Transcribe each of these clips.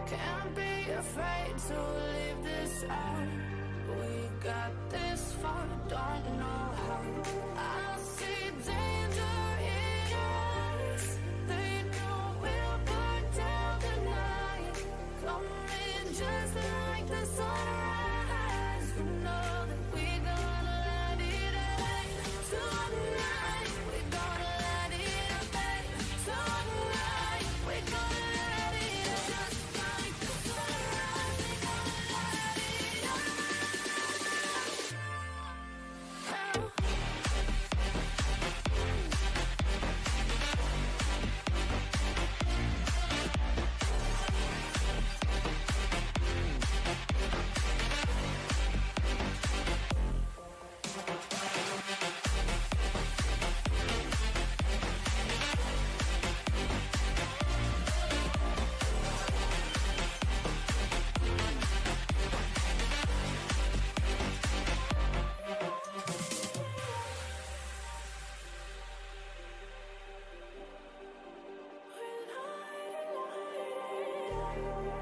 Can't be afraid to leave this out. We got this far, don't know how. I see danger in your eyes. They know we'll burn down the night. Coming just like the sunrise. You know that we gonna let it rain. Tonight, we gonna let it rain. Tonight, we gonna let it rain. Just like the sunrise, we gonna let it rain.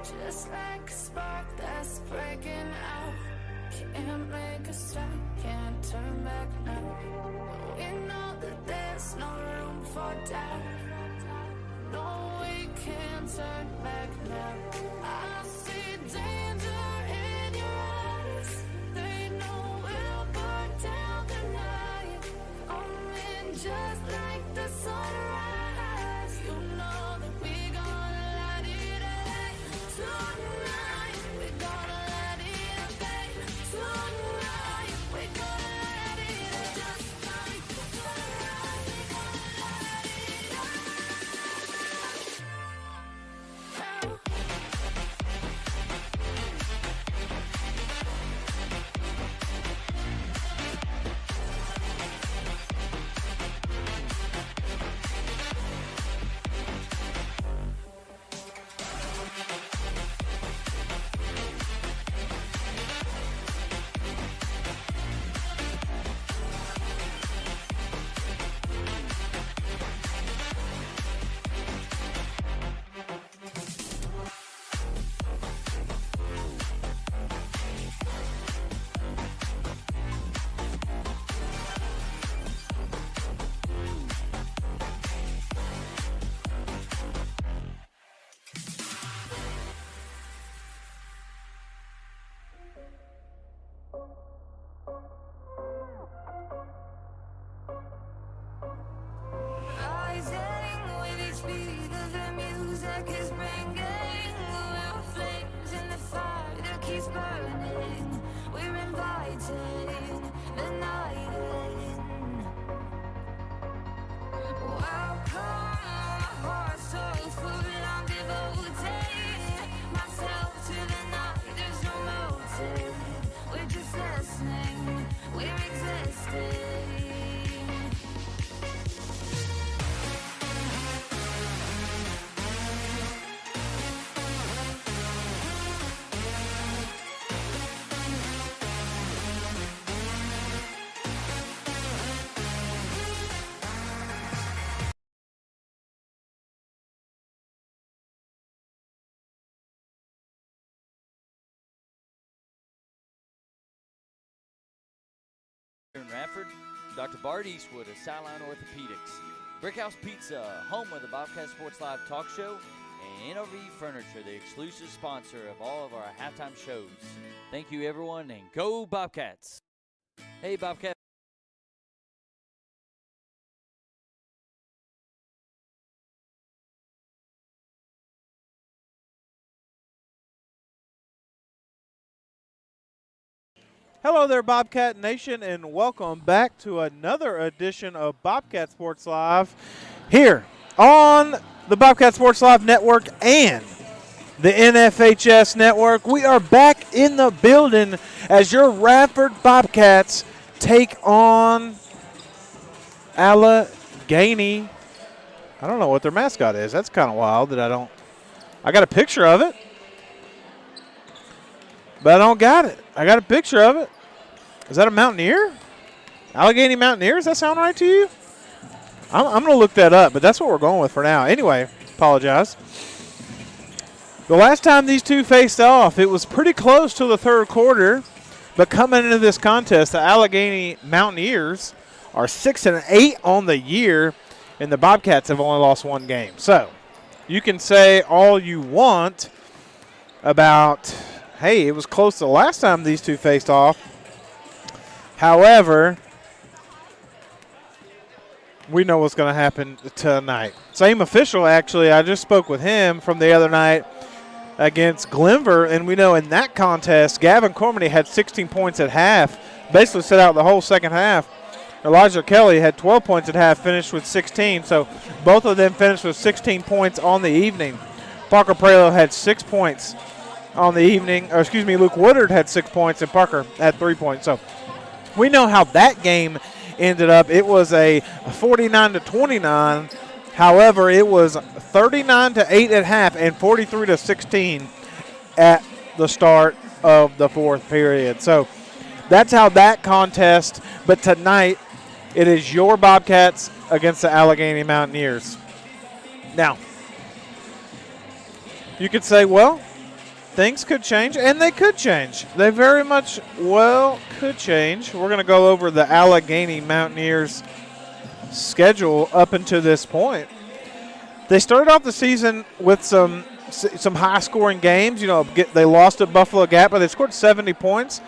Just like a spark that's breaking out. Can't make a stop, can't turn back now. We know that there's no room for doubt. No, we can't turn back now. I see danger in your eyes. They know we'll burn down the night. Coming just like the sunrise. You know that we gonna let it rain. Tonight, we gonna let it rain. Tonight, we gonna let it rain. Just like the sunrise, we gonna let it rain. Rising with each beat of the music is bringing real flames in the fire that keeps burning. We're inviting the night in. Welcome, my heart so full, I'm devoting myself to the night. There's no motive, we're just listening, we're existing. Here in Radford, Dr. Bart Eastwood of Sideline Orthopedics, Brickhouse Pizza, home of the Bobcat Sports Live talk show, and NRV Furniture, the exclusive sponsor of all of our halftime shows. Thank you, everyone, and go Bobcats! Hey, Bobcat. Hello there, Bobcat Nation, and welcome back to another edition of Bobcat Sports Live here on the Bobcat Sports Live Network and the NFHS Network. We are back in the building as your Radford Bobcats take on Alleghany. I don't know what their mascot is. That's kind of wild that I got a picture of it, but I don't got it. I got a picture of it. Is that a Mountaineer? Alleghany Mountaineers? Does that sound right to you? I'm going to look that up, but that's what we're going with for now. Anyway, apologize. The last time these two faced off, it was pretty close to the third quarter. But coming into this contest, the Alleghany Mountaineers are 6-8 on the year, and the Bobcats have only lost one game. So you can say all you want about, hey, it was close the last time these two faced off. However, we know what's going to happen tonight. Same official, actually. I just spoke with him from the other night against Glenver, and we know in that contest, Gavin Cormany had 16 points at half, basically set out the whole second half. Elijah Kelly had 12 points at half, finished with 16, so both of them finished with 16 points on the evening. Parker Prelo had 6 points on the evening, Luke Woodard had 6 points, and Parker had 3 points. So we know how that game ended up. It was a 49-29. However, it was 39-8 at half and 43-16 at the start of the fourth period. So that's how that contest. But tonight, it is your Bobcats against the Alleghany Mountaineers. Now, you could say, well, things could change, and they could change. They very much well could change. We're going to go over the Alleghany Mountaineers schedule up until this point. They started off the season with some high-scoring games. You know, they lost at Buffalo Gap, but they scored 70 points.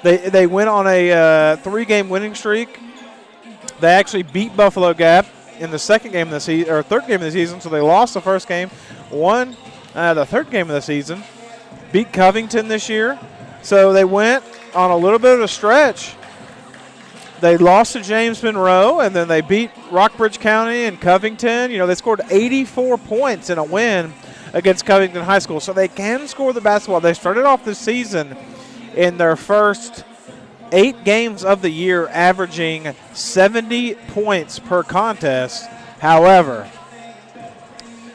They went on a 3-game winning streak. They actually beat Buffalo Gap in the second game of the season, or third game of the season. So they lost the first game, won the third game of the season, beat Covington this year. So they went on a little bit of a stretch. They lost to James Monroe, and then they beat Rockbridge County and Covington. You know, they scored 84 points in a win against Covington High School. So they can score the basketball. They started off the season in their first 8 games of the year averaging 70 points per contest. However,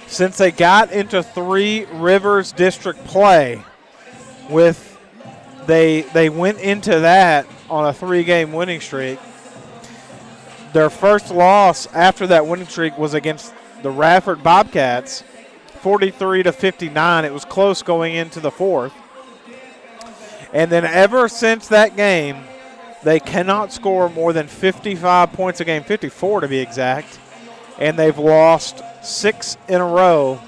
since they got into Three Rivers District play, they went into that on a 3-game winning streak. Their first loss after that winning streak was against the Radford Bobcats, 43-59. It was close going into the fourth. And then ever since that game, they cannot score more than 55 points a game, 54 to be exact. And they've lost 6 in a row,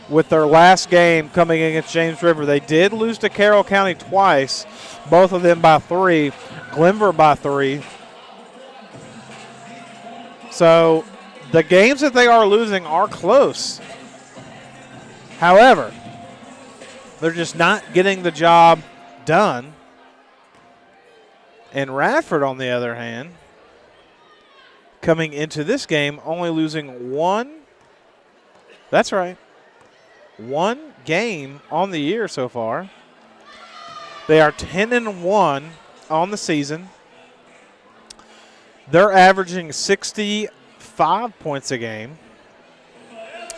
with their last game coming against James River. They did lose to Carroll County twice, both of them by 3, Glenver by 3. So the games that they are losing are close. However, they're just not getting the job done. And Radford, on the other hand, coming into this game, only losing one. That's right. 1 game on the year so far. They are 10-1 on the season. They're averaging 65 points a game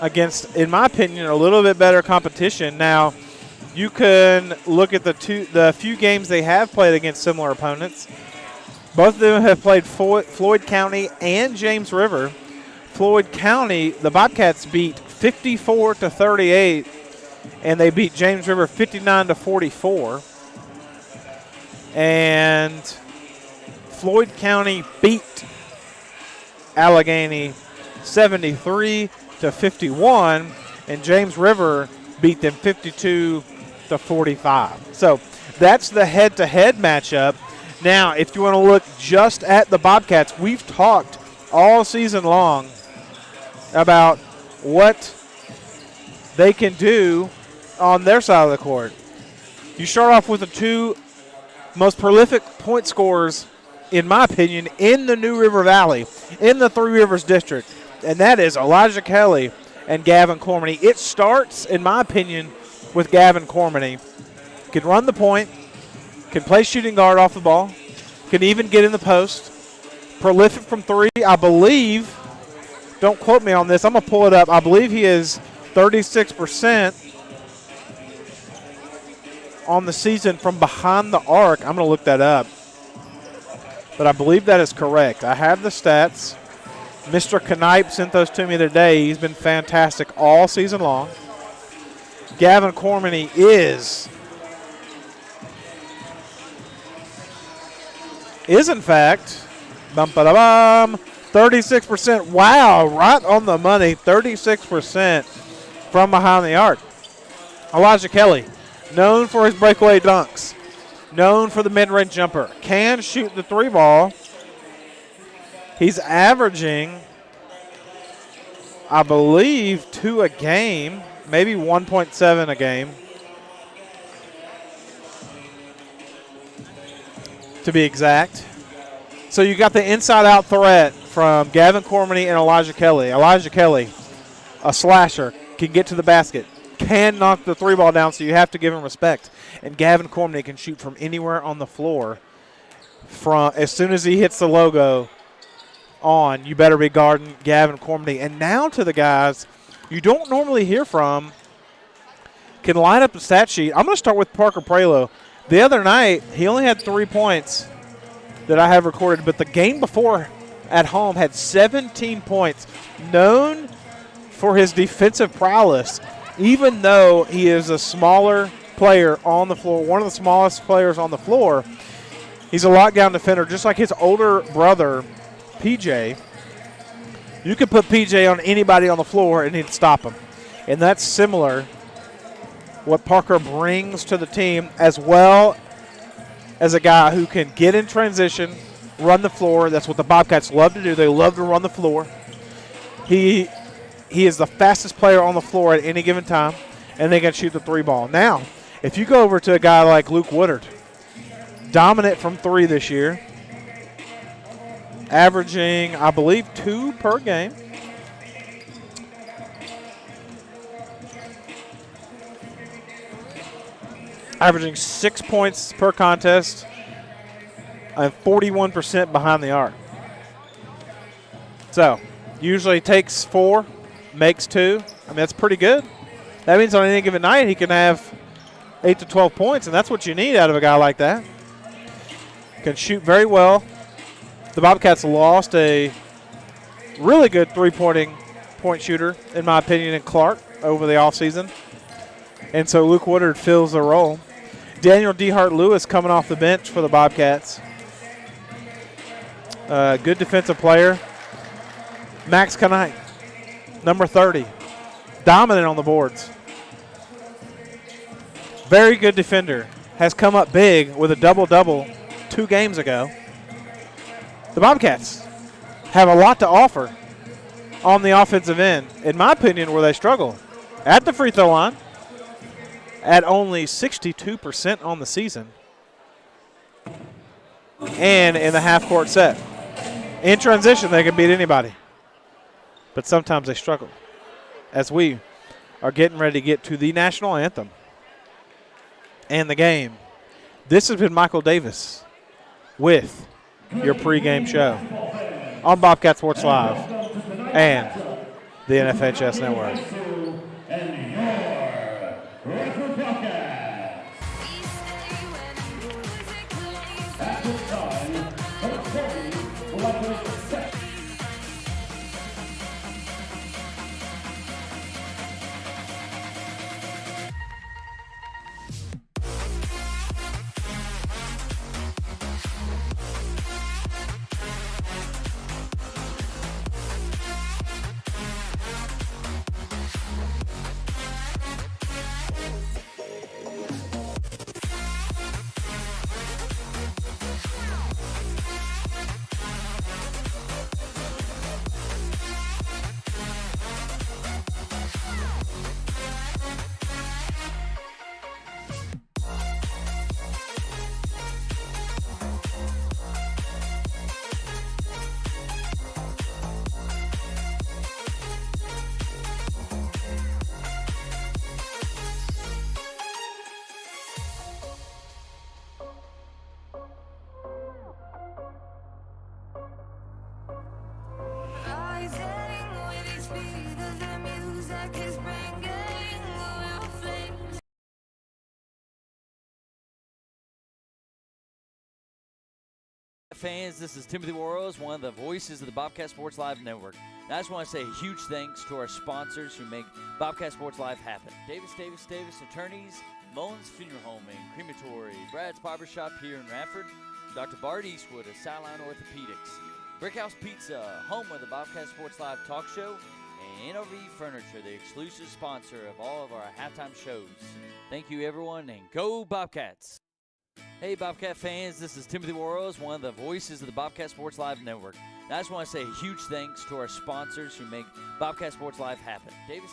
against, in my opinion, a little bit better competition. Now, you can look at the few games they have played against similar opponents. Both of them have played Floyd County and James River. Floyd County, the Bobcats beat 54-38, and they beat James River 59-44. And Floyd County beat Alleghany 73-51, and James River beat them 52-45. So that's the head-to-head matchup. Now, if you want to look just at the Bobcats, we've talked all season long about what they can do on their side of the court. You start off with the 2 most prolific point scorers, in my opinion, in the New River Valley, in the Three Rivers District, and that is Elijah Kelly and Gavin Cormany. It starts, in my opinion, with Gavin Cormany. Can run the point, can play shooting guard off the ball, can even get in the post. Prolific from 3, I believe. Don't quote me on this. I'm going to pull it up. I believe he is 36% on the season from behind the arc. I'm going to look that up. But I believe that is correct. I have the stats. Mr. Knipe sent those to me today. He's been fantastic all season long. Gavin Cormany is in fact, 36%. Wow, right on the money, 36% from behind the arc. Elijah Kelly, known for his breakaway dunks, known for the mid-range jumper, can shoot the three ball. He's averaging, I believe, 2 a game, maybe 1.7 a game, to be exact. So you got the inside-out threat from Gavin Cormany and Elijah Kelly. Elijah Kelly, a slasher, can get to the basket, can knock the three ball down, so you have to give him respect. And Gavin Cormany can shoot from anywhere on the floor. From as soon as he hits the logo on, you better be guarding Gavin Cormany. And now to the guys you don't normally hear from, can line up the stat sheet. I'm going to start with Parker Prelo. The other night, he only had 3 points that I have recorded, but the game before at home had 17 points. Known for his defensive prowess, even though he is a smaller player on the floor, one of the smallest players on the floor, he's a lockdown defender, just like his older brother, PJ. You could put PJ on anybody on the floor and he'd stop him. And that's similar what Parker brings to the team, as well as a guy who can get in transition, run the floor. That's what the Bobcats love to do. They love to run the floor. He is the fastest player on the floor at any given time, and they can shoot the three ball. Now, if you go over to a guy like Luke Woodard, dominant from three this year, averaging, I believe, 2 per game. Averaging 6 points per contest and 41% behind the arc. So, usually takes 4, makes 2. I mean, that's pretty good. That means on any given night he can have 8 to 12 points, and that's what you need out of a guy like that. Can shoot very well. The Bobcats lost a really good point shooter, in my opinion, in Clark over the offseason. And so Luke Woodard fills the role. Daniel DeHart-Lewis coming off the bench for the Bobcats. Good defensive player. Max Kanite, number 30. Dominant on the boards. Very good defender. Has come up big with a double-double 2 games ago. The Bobcats have a lot to offer on the offensive end, in my opinion, where they struggle. At the free throw line, at only 62% on the season, and in the half-court set. In transition, they can beat anybody, but sometimes they struggle. As we are getting ready to get to the national anthem and the game, this has been Michael Davis with your pregame show on Bobcat Sports Live and the NFHS Network. fans, this is Timothy Worrells, one of the voices of the Bobcat Sports Live Network. And I just want to say a huge thanks to our sponsors who make Bobcat Sports Live happen. Davis Attorneys, Mullins Funeral Home and Crematory, Brad's Barbershop here in Radford, Dr. Bart Eastwood of Sideline Orthopedics, Brickhouse Pizza, home of the Bobcat Sports Live talk show, and NRV Furniture, the exclusive sponsor of all of our halftime shows. Thank you, everyone, and go Bobcats! Hey, Bobcat fans, this is Timothy Worrells, one of the voices of the Bobcat Sports Live Network. And I just want to say a huge thanks to our sponsors who make Bobcat Sports Live happen. Davis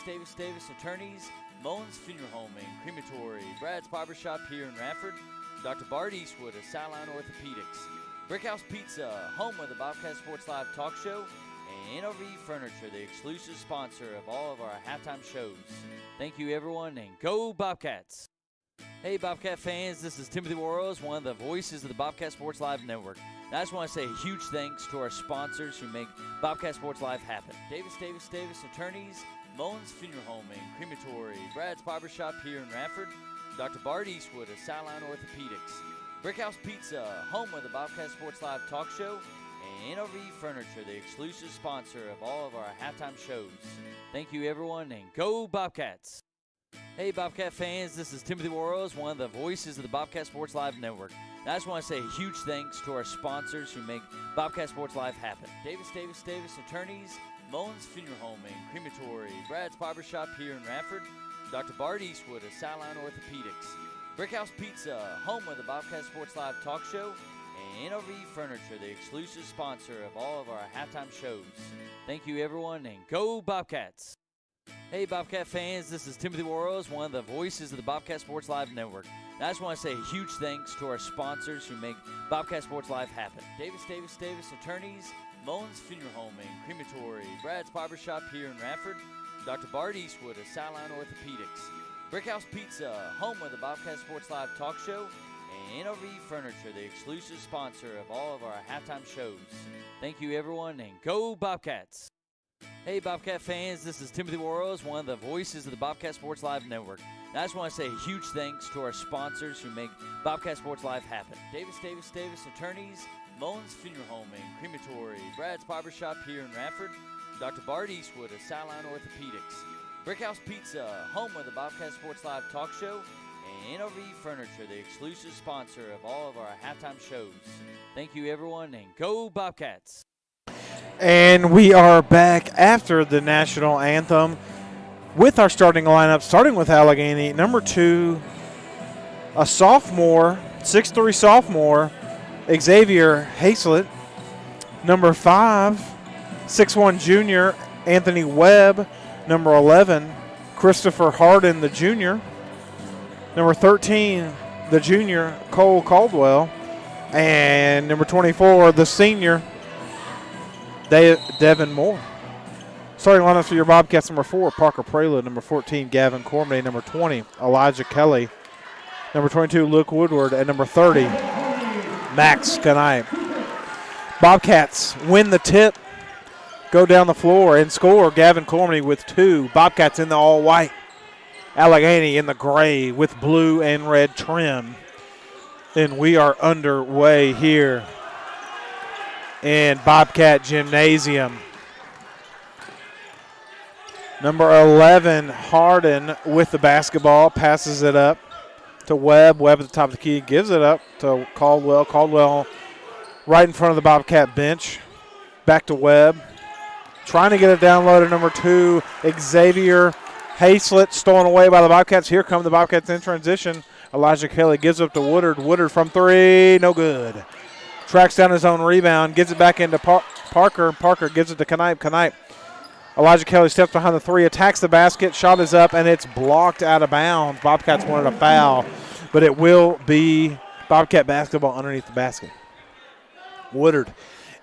Attorneys, Mullins Funeral Home and Crematory, Brad's Barbershop here in Radford, Dr. Bart Eastwood of Sideline Orthopedics, Brickhouse Pizza, home of the Bobcat Sports Live talk show, and NRV Furniture, the exclusive sponsor of all of our halftime shows. Thank you, everyone, and go Bobcats! Hey, Bobcat fans, this is Timothy Worrells, one of the voices of the Bobcat Sports Live Network. And I just want to say a huge thanks to our sponsors who make Bobcat Sports Live happen. Davis Attorneys, Mullins Funeral Home and Crematory, Brad's Barbershop here in Radford, Dr. Bart Eastwood of Sideline Orthopedics, Brickhouse Pizza, home of the Bobcat Sports Live talk show, and NRV Furniture, the exclusive sponsor of all of our halftime shows. Thank you, everyone, and go Bobcats! Hey, Bobcat fans, this is Timothy Worrells, one of the voices of the Bobcat Sports Live Network. And I just want to say a huge thanks to our sponsors who make Bobcat Sports Live happen. Davis Attorneys, Mullins Funeral Home and Crematory, Brad's Barbershop here in Radford, Dr. Bart Eastwood of Sideline Orthopedics, Brickhouse Pizza, home of the Bobcat Sports Live talk show, and NRV Furniture, the exclusive sponsor of all of our halftime shows. Thank you, everyone, and go Bobcats! Hey, Bobcat fans, this is Timothy Worrells, one of the voices of the Bobcat Sports Live Network. And I just want to say a huge thanks to our sponsors who make Bobcat Sports Live happen. Davis Attorneys, Mullins Funeral Home and Crematory, Brad's Barbershop here in Radford, Dr. Bart Eastwood of Sideline Orthopedics, Brickhouse Pizza, home of the Bobcat Sports Live talk show, and NRV Furniture, the exclusive sponsor of all of our halftime shows. Thank you, everyone, and go Bobcats! Hey, Bobcat fans, this is Timothy Worrells, one of the voices of the Bobcat Sports Live Network. And I just want to say a huge thanks to our sponsors who make Bobcat Sports Live happen. Davis Attorneys, Mullins Funeral Home and Crematory, Brad's Barbershop here in Radford, Dr. Bart Eastwood of Sideline Orthopedics, Brickhouse Pizza, home of the Bobcat Sports Live talk show, and NRV Furniture, the exclusive sponsor of all of our halftime shows. Thank you, everyone, and go Bobcats! And we are back after the national anthem with our starting lineup, starting with Alleghany. Number 2, a sophomore, 6'3" sophomore, Xavier Hazlett. Number 5, 6'1" junior, Anthony Webb. Number 11, Christopher Harden, the junior. Number 13, the junior, Cole Caldwell. And number 24, the senior, Devin Moore. Starting lineup for your Bobcats: number 4, Parker Prelude. Number 14, Gavin Cormany. Number 20, Elijah Kelly. Number 22, Luke Woodward. And number 30, Max Kanipe. Bobcats win the tip, go down the floor, and score. Gavin Cormany with 2. Bobcats in the all-white. Alleghany in the gray with blue and red trim. And we are underway here in Bobcat Gymnasium. Number 11, Harden with the basketball, passes it up to Webb. Webb at the top of the key, gives it up to Caldwell. Caldwell right in front of the Bobcat bench. Back to Webb. Trying to get it down low to number 2, Xavier Hazlett, stolen away by the Bobcats. Here come the Bobcats in transition. Elijah Kelly gives up to Woodard. Woodard from 3, no good. Tracks down his own rebound, gives it back into Parker. Parker gives it to Kanipe. Kanipe. Elijah Kelly steps behind the 3, attacks the basket. Shot is up, and it's blocked out of bounds. Bobcats wanted a foul, but it will be Bobcat basketball underneath the basket. Woodard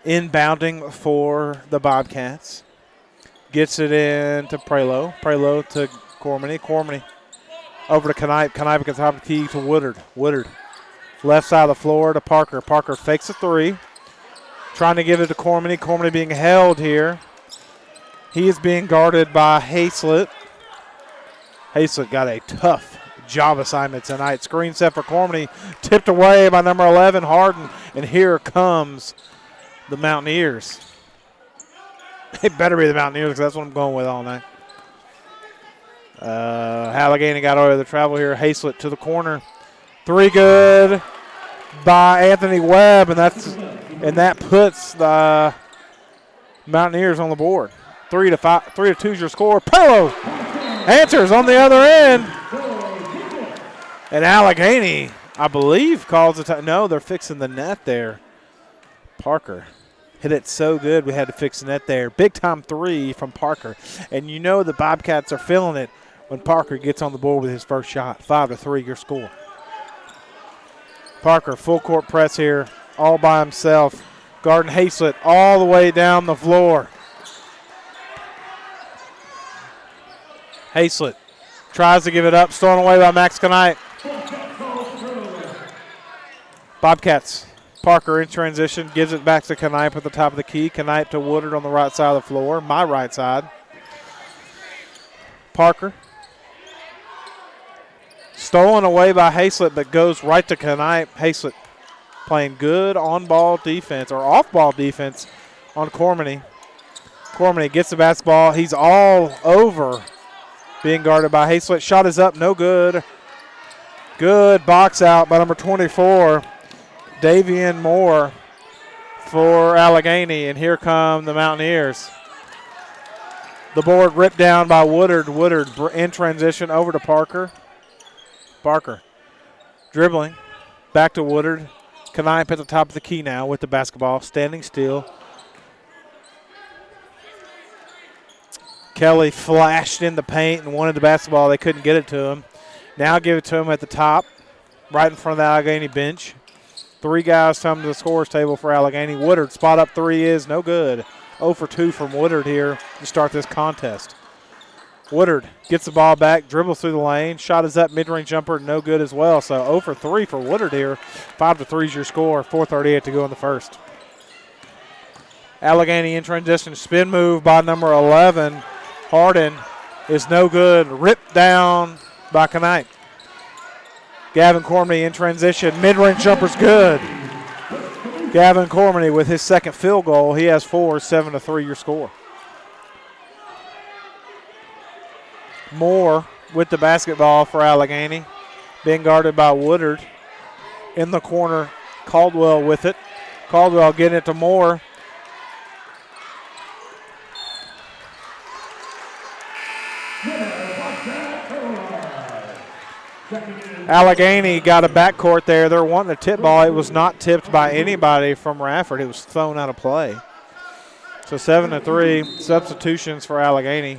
inbounding for the Bobcats. Gets it in to Prelo. Prelo to Cormany. Cormany over to Kanipe. Kanipe at the top of the key to Woodard. Woodard left side of the floor to Parker. Parker fakes a 3. Trying to give it to Cormany. Cormany being held here. He is being guarded by Hazlett. Hazlett got a tough job assignment tonight. Screen set for Cormany. Tipped away by number 11, Harden. And here comes the Mountaineers. It better be the Mountaineers because that's what I'm going with all night. Alleghany got over the travel here. Hazlett to the corner. 3 good by Anthony Webb, and that puts the Mountaineers on the board. 3-2 is your score. Perlo answers on the other end. And Alleghany, I believe, calls it. No, they're fixing the net there. Parker hit it so good we had to fix the net there. Big time 3 from Parker. And you know the Bobcats are feeling it when Parker gets on the board with his first shot. 5-3 your score. Parker full court press here all by himself. Guarding Hazlett all the way down the floor. Hazlett tries to give it up. Stolen away by Max Knight. Bobcats. Parker in transition. Gives it back to Knipe at the top of the key. Knipe to Woodard on the right side of the floor. My right side. Parker. Stolen away by Hazlett, but goes right to Knipe. Hazlett playing good on-ball defense or off-ball defense on Cormany. Cormany gets the basketball. He's all over being guarded by Hazlett. Shot is up, no good. Good box out by number 24, Davian Moore for Alleghany. And here come the Mountaineers. The board ripped down by Woodard. Woodard in transition over to Parker. Parker dribbling back to Woodard. Knipe at the top of the key now with the basketball, standing still. Kelly flashed in the paint and wanted the basketball. They couldn't get it to him. Now give it to him at the top, right in front of the Alleghany bench. 3 guys come to the scorer's table for Alleghany. Woodard, spot up 3 is no good. 0 for 2 from Woodard here to start this contest. Woodard gets the ball back, dribbles through the lane. Shot is up, mid-range jumper, no good as well. So 0 for 3 for Woodard here. 5-3 is your score. 4:38 to go in the first. Alleghany in transition, spin move by number 11. Harden is no good. Ripped down by Knipe. Gavin Cormany in transition. Mid-range jumper's good. Gavin Cormany with his second field goal. He has 4, 7-3 your score. Moore with the basketball for Alleghany. Being guarded by Woodard. In the corner, Caldwell with it. Caldwell getting it to Moore. Alleghany got a backcourt there. They're wanting a tip ball. It was not tipped by anybody from Radford. It was thrown out of play. So 7-3 substitutions for Alleghany.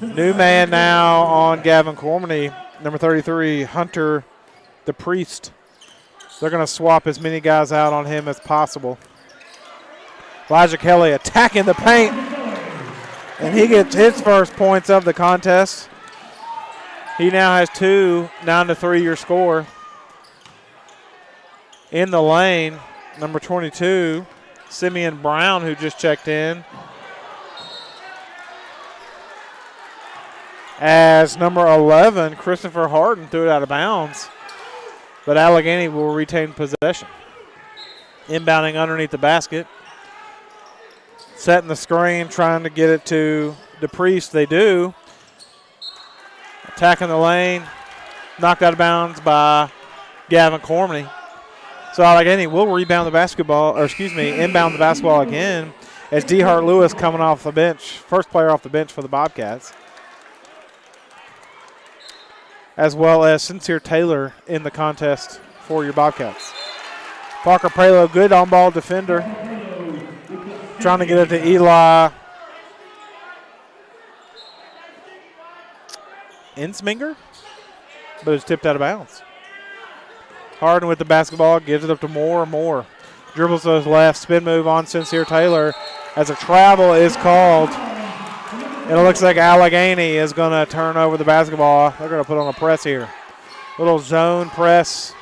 New man now on Gavin Cormany, number 33, Hunter the Priest. They're going to swap as many guys out on him as possible. Elijah Kelly attacking the paint, and he gets his first points of the contest. He now has 2, 9-3 your score. In the lane, number 22, Simeon Brown, who just checked in. As number 11, Christopher Harden, threw it out of bounds. But Alleghany will retain possession. Inbounding underneath the basket. Setting the screen, trying to get it to DePriest. They do. Attacking the lane. Knocked out of bounds by Gavin Cormany. So Alleghany will rebound the basketball, or excuse me, inbound the basketball again as D. Hart Lewis coming off the bench. First player off the bench for the Bobcats. As well as Sincere Taylor in the contest for your Bobcats. Parker Prelo, good on-ball defender. Trying to get it to Eli Insminger, but it's tipped out of bounds. Harden with the basketball, gives it up to Moore. Moore dribbles to his left, spin move on Sincere Taylor as a travel is called. It looks like Alleghany is going to turn over the basketball. They're going to put on a press here. Little zone press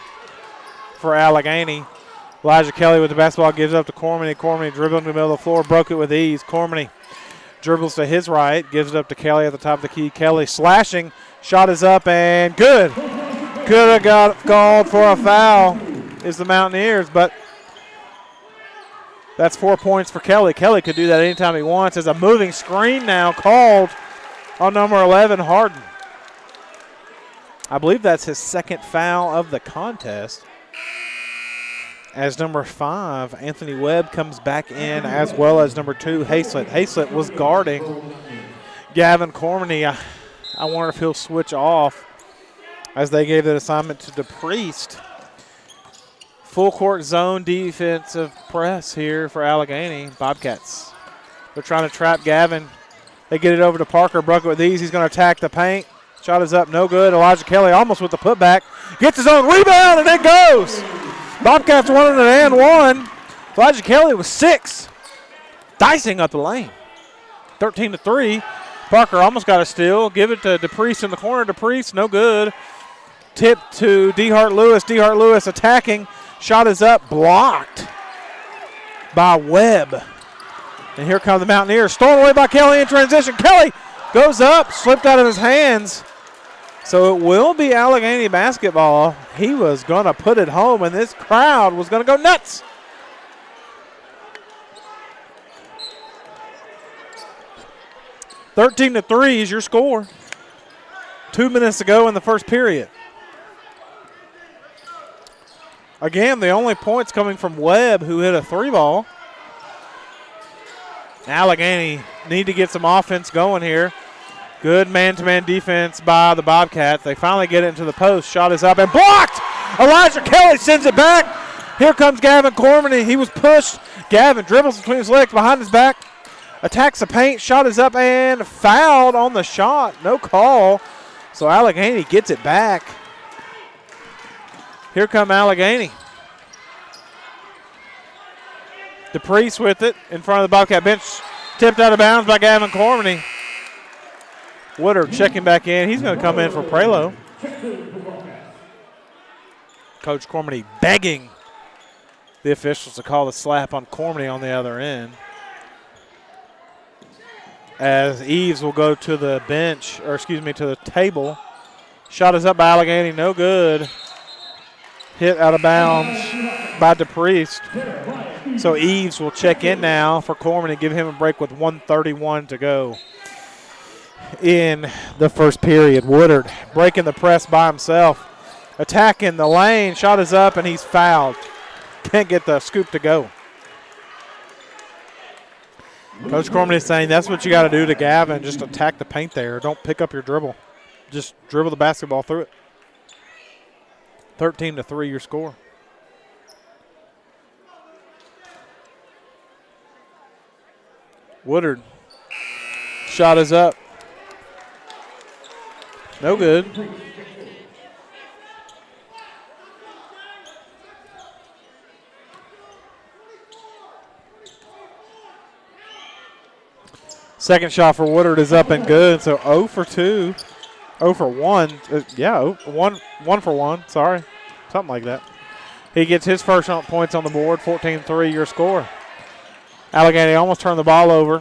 for Alleghany. Elijah Kelly with the basketball gives up to Cormany. Cormany dribbling to the middle of the floor, broke it with ease. Cormany dribbles to his right, gives it up to Kelly at the top of the key. Kelly slashing, shot is up and good. Could have got called for a foul is the Mountaineers, but That's 4 points for Kelly. Kelly could do that anytime he wants. As a moving screen now called on number 11, Harden. I believe that's his second foul of the contest. As number 5, Anthony Webb, comes back in, as well as number 2, Hayslett. Hayslett was guarding Gavin Cormany. I wonder if he'll switch off as they gave that assignment to DePriest. Full court zone defensive press here for Alleghany Bobcats. They're trying to trap Gavin. They get it over to Parker. Bucket with ease. He's going to attack the paint. Shot is up, no good. Elijah Kelly almost with the putback. Gets his own rebound, and it goes. Bobcats wanted it and one. Elijah Kelly was 6. Dicing up the lane. 13-3. Parker almost got a steal. Give it to DePriest in the corner. DePriest, no good. Tip to DeHart Lewis. DeHart Lewis attacking. Shot is up, blocked by Webb. And here come the Mountaineers. Stolen away by Kelly in transition. Kelly goes up, slipped out of his hands. So it will be Alleghany basketball. He was going to put it home, and this crowd was going to go nuts. (13-3) is your score. 2 minutes to go in the first period. Again, the only points coming from Webb, who hit a 3-ball. Alleghany need to get some offense going here. Good man-to-man defense by the Bobcats. They finally get it into the post. Shot is up and blocked. Elijah Kelly sends it back. Here comes Gavin Cormany. He was pushed. Gavin dribbles between his legs, behind his back. Attacks the paint. Shot is up and fouled on the shot. No call. So Alleghany gets it back. Here come Alleghany. DePriest with it in front of the Bobcat bench. Tipped out of bounds by Gavin Cormany. Woodard checking back in. He's going to come in for Prelo. Coach Cormany begging the officials to call the slap on Cormany on the other end. As Eves will go to the bench, or excuse me, to the table. Shot is up by Alleghany, no good. Hit out of bounds by DePriest. So Eves will check in now for Cormany and give him a break with 1:31 to go in the first period. Woodard breaking the press by himself. Attacking the lane. Shot is up and he's fouled. Can't get the scoop to go. Coach Cormany is saying that's what you got to do to Gavin. Just attack the paint there. Don't pick up your dribble. Just dribble the basketball through it. 13-3 your score. Woodard. Shot is up. No good. Second shot for Woodard is up and good. So 0 for 2. 0 for 1. 1 for 1. Sorry. Something like that. He gets his first points on the board. 14-3 your score. Alleghany almost turned the ball over.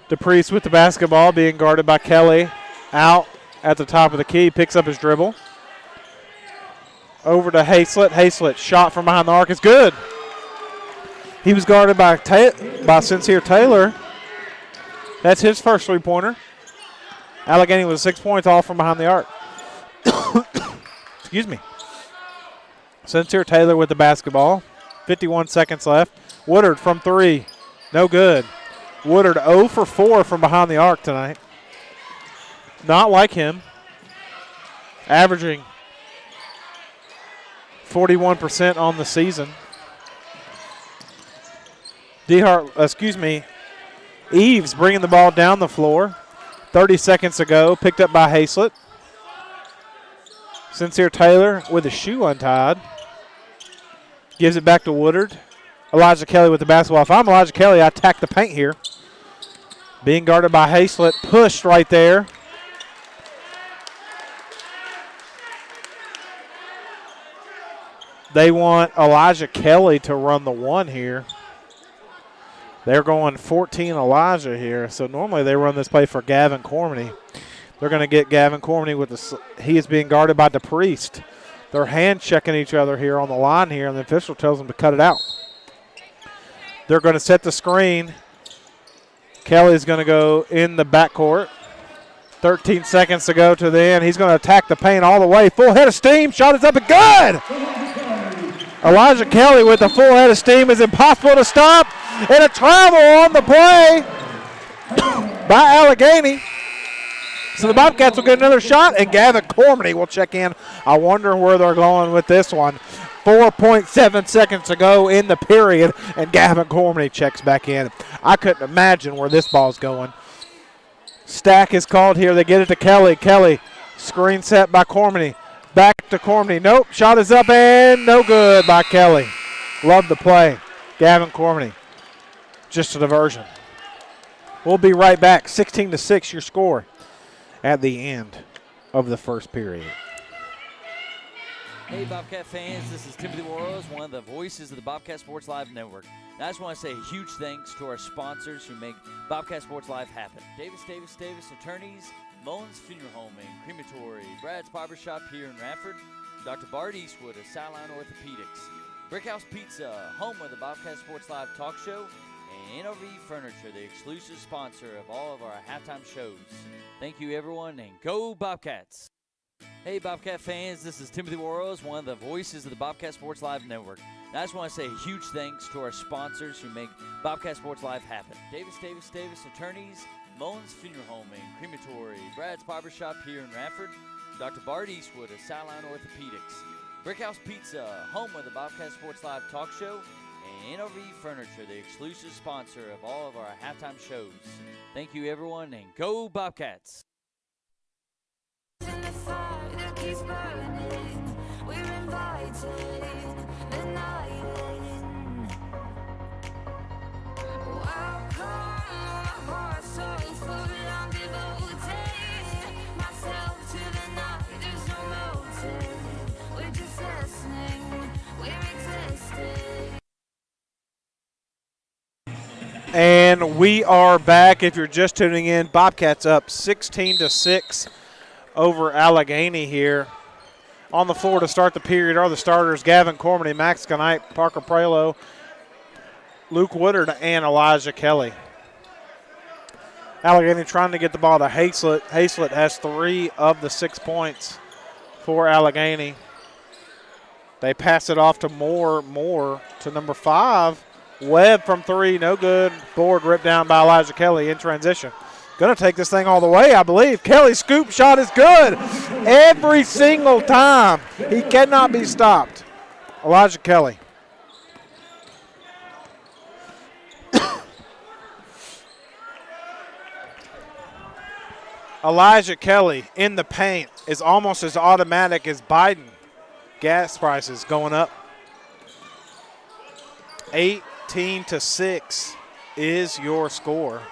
DePriest with the basketball being guarded by Kelly. Out at the top of the key. Picks up his dribble. Over to Hayslett. Hayslett shot from behind the arc is good. He was guarded by Sincere Taylor. That's his first three-pointer. Alleghany was 6 points all from behind the arc. Excuse me. Sincere Taylor with the basketball. 51 seconds left. Woodard from 3. No good. Woodard 0 for 4 from behind the arc tonight. Not like him. Averaging 41% on the season. Eves bringing the ball down the floor. 30 seconds ago, picked up by Hayslett. Sincere Taylor with a shoe untied. Gives it back to Woodard. Elijah Kelly with the basketball. If I'm Elijah Kelly, I attack the paint here. Being guarded by Hayslett. Pushed right there. They want Elijah Kelly to run the one here. They're going 14 Elijah here. So normally they run this play for Gavin Cormany. They're going to get Gavin Cormany with the. He is being guarded by DePriest. They're hand checking each other here on the line here, and the official tells them to cut it out. They're going to set the screen. Kelly's going to go in the backcourt. 13 seconds to go to the end. He's going to attack the paint all the way. Full head of steam. Shot is up and good. Elijah Kelly with the full head of steam is impossible to stop. And a travel on the play by Alleghany. So the Bobcats will get another shot, and Gavin Cormany will check in. I wonder where they're going with this one. 4.7 seconds to go in the period, and Gavin Cormany checks back in. I couldn't imagine where this ball's going. Stack is called here. They get it to Kelly. Kelly, screen set by Cormany. Back to Cormany. Nope, shot is up and no good by Kelly. Love the play. Gavin Cormany. Just a diversion. We'll be right back. 16-6 your score at the end of the first period. Hey, Bobcat fans, this is Timothy Warrells, one of the voices of the Bobcat Sports Live Network. And I just want to say a huge thanks to our sponsors who make Bobcat Sports Live happen. Davis Attorneys, Mullins Funeral Home and Crematory, Brad's Barbershop here in Radford, Dr. Bart Eastwood of Sideline Orthopedics, Brickhouse Pizza, home of the Bobcat Sports Live talk show, and NRV Furniture, the exclusive sponsor of all of our halftime shows. Thank you, everyone, and go Bobcats! Hey, Bobcat fans, this is Timothy Warrells, one of the voices of the Bobcat Sports Live Network. And I just want to say a huge thanks to our sponsors who make Bobcat Sports Live happen. Davis Attorneys, Mullins Funeral Home and Crematory, Brad's Barbershop here in Radford, Dr. Bart Eastwood of Sideline Orthopedics, Brickhouse Pizza, home of the Bobcat Sports Live talk show, and NRV Furniture, the exclusive sponsor of all of our halftime shows. Thank you, everyone, and go Bobcats! In the fire that keeps burning, we're inviting the night in. Welcome, my heart so full, I'm devoted myself to the night. There's no motive, we're just listening, we're existing. And we are back. If you're just tuning in, Bobcats up 16-6 over Alleghany here. On the floor to start the period are the starters: Gavin Cormany, Max Knight, Parker Prelo, Luke Woodard, and Elijah Kelly. Alleghany trying to get the ball to Hazlett. Hazlett has 3 of the 6 points for Alleghany. They pass it off to Moore to number 5. Webb from 3, no good. Board ripped down by Elijah Kelly in transition. Going to take this thing all the way, I believe. Kelly's scoop shot is good every single time. He cannot be stopped. Elijah Kelly. Elijah Kelly in the paint is almost as automatic as Biden. Gas prices going up. 18-6 is your score.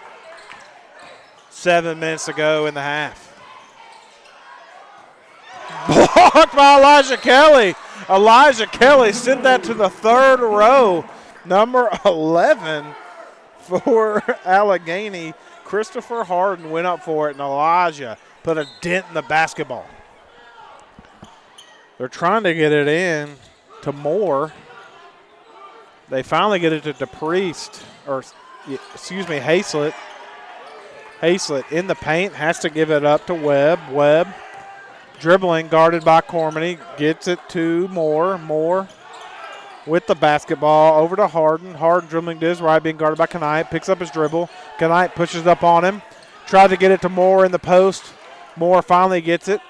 7 minutes to go in the half. Blocked by Elijah Kelly. Elijah Kelly sent that to the third row. Number 11 for Alleghany. Christopher Harden went up for it, and Elijah put a dent in the basketball. They're trying to get it in to Moore. They finally get it to DePriest, or excuse me, Hazlett. Hazlett in the paint, has to give it up to Webb. Webb dribbling, guarded by Cormany, gets it to Moore. Moore with the basketball over to Harden. Harden dribbling to his right, being guarded by Knight, picks up his dribble. Knight pushes up on him, tried to get it to Moore in the post. Moore finally gets it,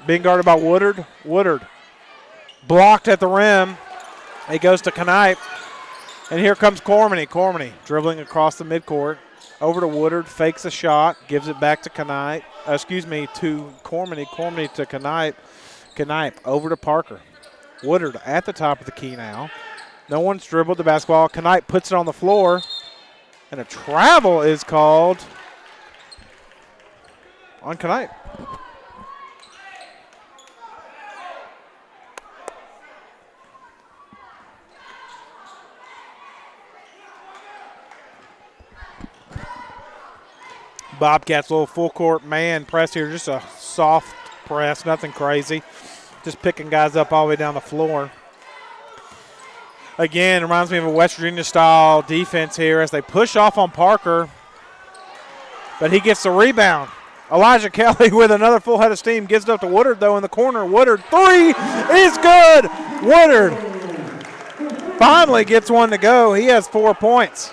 being guarded by Woodard. Woodard blocked at the rim. It goes to Knight. And here comes Cormany. Cormany dribbling across the midcourt. Over to Woodard, fakes a shot, gives it back to to Cormany. Cormany to Knight. Knight over to Parker. Woodard at the top of the key now. No one's dribbled the basketball. Knight puts it on the floor. And a travel is called on Knight. Bobcats, little full court man press here, just a soft press, nothing crazy. Just picking guys up all the way down the floor. Again, reminds me of a West Virginia-style defense here as they push off on Parker. But he gets the rebound. Elijah Kelly with another full head of steam. Gives it up to Woodard, though, in the corner. Woodard, three is good. Woodard finally gets one to go. He has 4 points.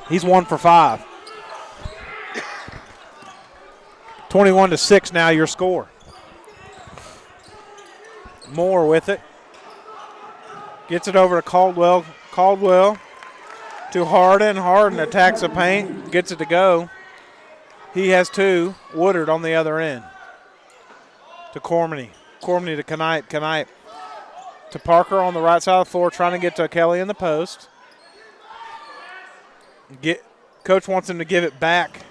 He's 1 for 5. 21-6 now your score. Moore with it. Gets it over to Caldwell. Caldwell to Harden. Harden attacks the paint. Gets it to go. He has 2. Woodard on the other end. To Cormany. Cormany to Knipe. Knipe to Parker on the right side of the floor, trying to get to Kelly in the post. Coach wants him to give it back.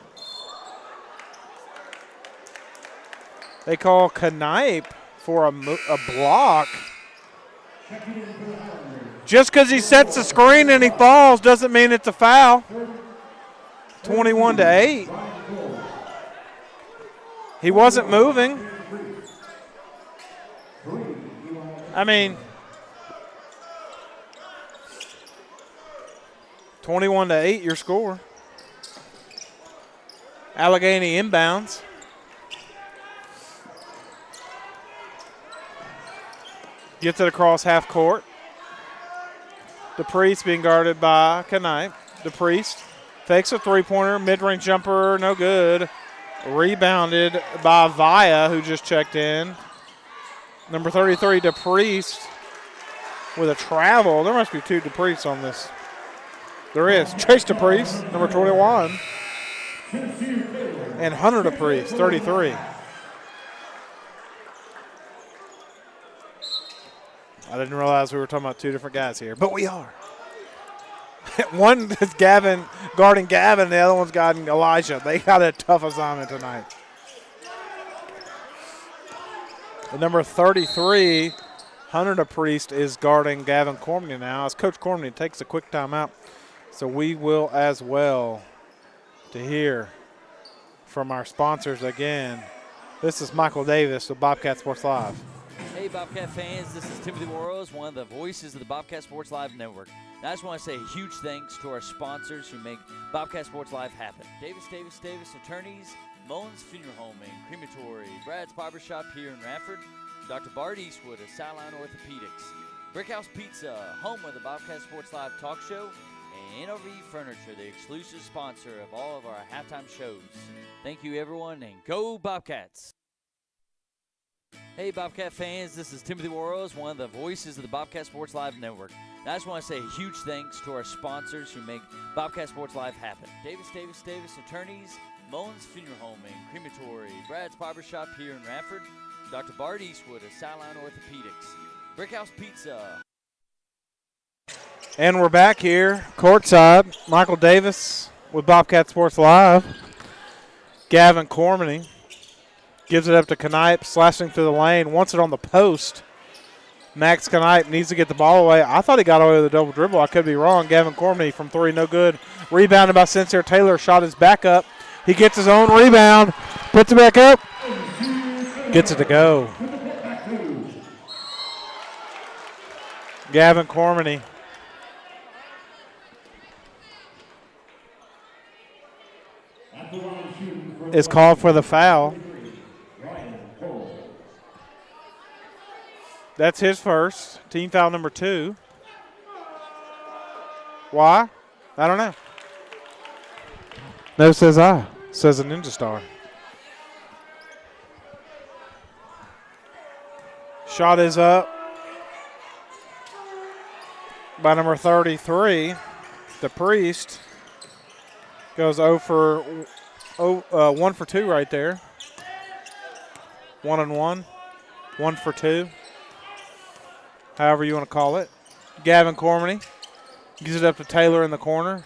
They call Knipe for a block. Just because he sets the screen and he falls doesn't mean it's a foul. 21-8. He wasn't moving. I mean, 21-8 your score. Alleghany inbounds. Gets it across half court. DePriest being guarded by Knipe. DePriest fakes a three-pointer. Mid-range jumper, no good. Rebounded by Via, who just checked in. Number 33, DePriest with a travel. There must be 2 DePriests on this. There is. Chase DePriest, number 21. And Hunter DePriest, 33. I didn't realize we were talking about 2 different guys here, but we are. One is Gavin guarding Gavin, the other one's guarding Elijah. They got a tough assignment tonight. The number 33, Hunter DePriest, is guarding Gavin Cormany now as Coach Cormany takes a quick timeout. So we will as well to hear from our sponsors again. This is Michael Davis with Bobcat Sports Live. Hey, Bobcat fans, this is Timothy Worrells, one of the voices of the Bobcat Sports Live Network. And I just want to say a huge thanks to our sponsors who make Bobcat Sports Live happen. Davis Attorneys, Mullins Funeral Home and Crematory, Brad's Barbershop here in Radford, Dr. Bart Eastwood of Sideline Orthopedics, Brickhouse Pizza, home of the Bobcat Sports Live talk show, and NRV Furniture, the exclusive sponsor of all of our halftime shows. Thank you, everyone, and go Bobcats! Hey, Bobcat fans, this is Timothy Worrells, one of the voices of the Bobcat Sports Live Network. And I just want to say a huge thanks to our sponsors who make Bobcat Sports Live happen. Davis Attorneys, Mullins Funeral Home and Crematory, Brad's Barbershop here in Radford, Dr. Bart Eastwood of Sideline Orthopedics, Brickhouse Pizza. And we're back here, courtside. Michael Davis with Bobcat Sports Live. Gavin Cormany gives it up to Knipe, slashing through the lane, wants it on the post. Max Knipe needs to get the ball away. I thought he got away with a double dribble. I could be wrong. Gavin Cormany from 3, no good. Rebounded by Sincere Taylor. Shot is back up. He gets his own rebound, puts it back up, gets it to go. Gavin Cormany. Is called for the foul. That's his first. Team foul number 2. Why? I don't know. No, says I. Says a Ninja Star. Shot is up by number 33. DePriest goes 1 for 2 right there. 1 and 1. 1 for 2. However you want to call it. Gavin Cormany gives it up to Taylor in the corner.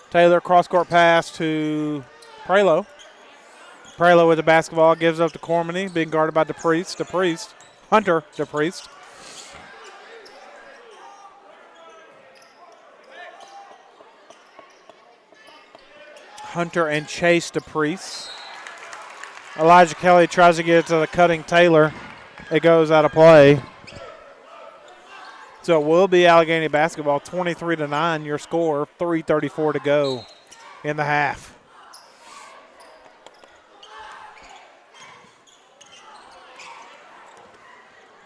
Taylor cross-court pass to Prelo. Prelo with the basketball gives up to Cormany, being guarded by DePriest. Hunter DePriest. Hunter and Chase DePriest. Elijah Kelly tries to get it to the cutting Taylor. It goes out of play. So it will be Alleghany basketball, 23-9, your score, 3:34 to go in the half.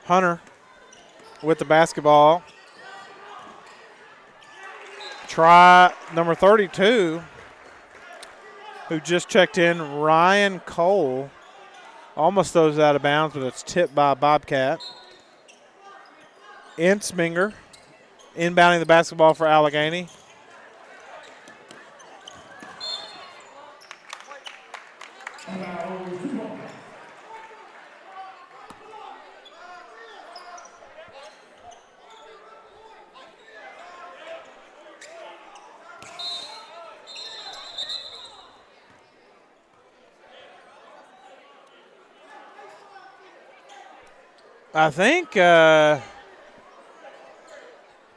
Hunter with the basketball. Try number 32, who just checked in, Ryan Cole. Almost throws it out of bounds, but it's tipped by Bobcat. Insminger inbounding the basketball for Alleghany.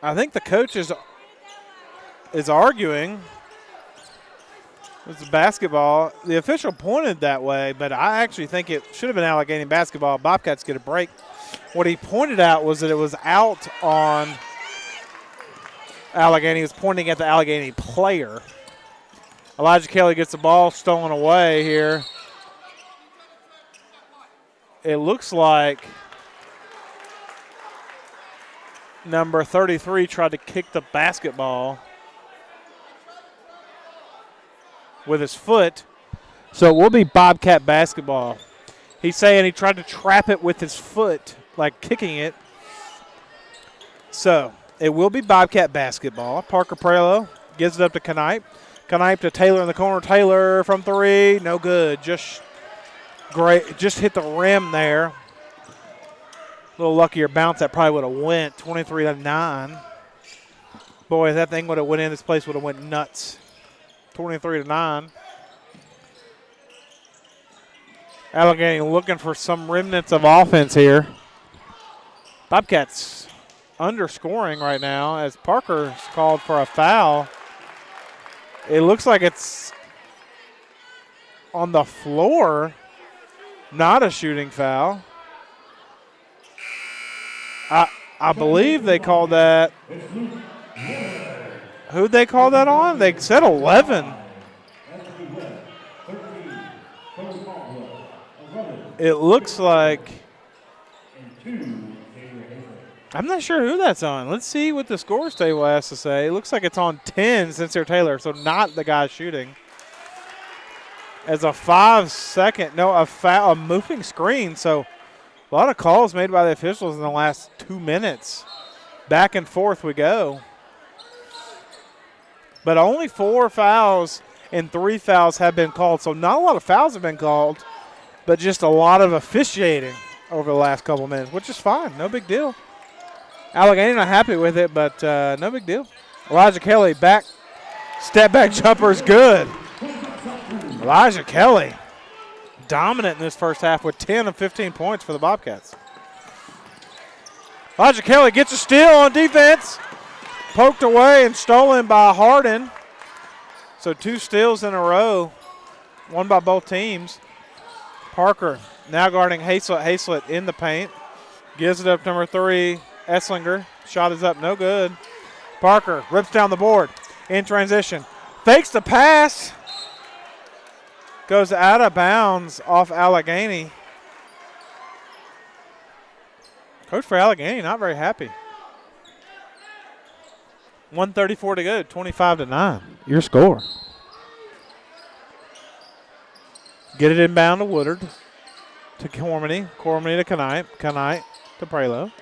I think the coach is arguing. It's basketball. The official pointed that way, but I actually think it should have been Alleghany basketball. Bobcats get a break. What he pointed out was that it was out on Alleghany. He was pointing at the Alleghany player. Elijah Kelly gets the ball stolen away here. It looks like number 33 tried to kick the basketball with his foot. So it will be Bobcat basketball. He's saying he tried to trap it with his foot, like kicking it. So it will be Bobcat basketball. Parker Prelo gives it up to Knipe. Knipe to Taylor in the corner. Taylor from three. No good. Just great. Just hit the rim there. A little luckier bounce that probably would have went 23-9. Boy, if that thing would have went in, this place would have went nuts. 23-9. Alleghany looking for some remnants of offense here. Bobcats underscoring right now as Parker's called for a foul. It looks like it's on the floor, not a shooting foul. I believe they called that. Who'd they call that on? They said 11. It looks like. I'm not sure who that's on. Let's see what the scores table has to say. It looks like it's on 10, Sincere Taylor, so not the guy shooting. As a 5-second, no, a moving screen, so a lot of calls made by the officials in the last 2 minutes. Back and forth we go. But only 4 fouls and 3 fouls have been called. So not a lot of fouls have been called, but just a lot of officiating over the last couple minutes, which is fine. No big deal. Alleghany not happy with it, but no big deal. Elijah Kelly back. Step back jumper is good. Elijah Kelly dominant in this first half with 10 of 15 points for the Bobcats. Elijah Kelly gets a steal on defense. Poked away and stolen by Harden. So 2 steals in a row, one by both teams. Parker now guarding Hazlett. Hazlett in the paint. Gives it up to number 3, Esslinger. Shot is up, no good. Parker rips down the board in transition. Fakes the pass. Goes out of bounds off Alleghany. Coach for Alleghany not very happy. 1:34 to go, 25-9. Your score. Get it inbound to Woodard. To Cormany. Cormany to Knipe. Knipe to Prelo.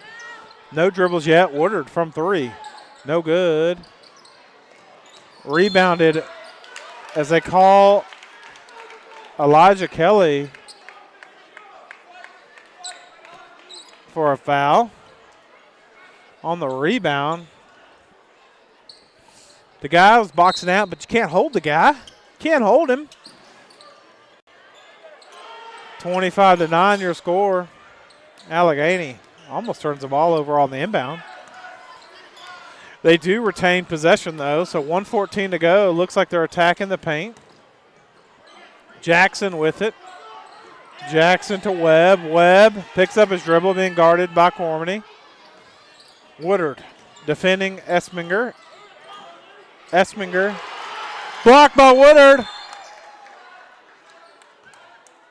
No dribbles yet. Woodard from 3. No good. Rebounded as they call Elijah Kelly for a foul on the rebound. The guy was boxing out, but you can't hold the guy. Can't hold him. 25-9 your score. Alleghany almost turns the ball over on the inbound. They do retain possession, though, so 1:14 to go. Looks like they're attacking the paint. Jackson with it. Jackson to Webb. Webb picks up his dribble, being guarded by Cormany. Woodard defending Esminger. Esminger blocked by Woodard.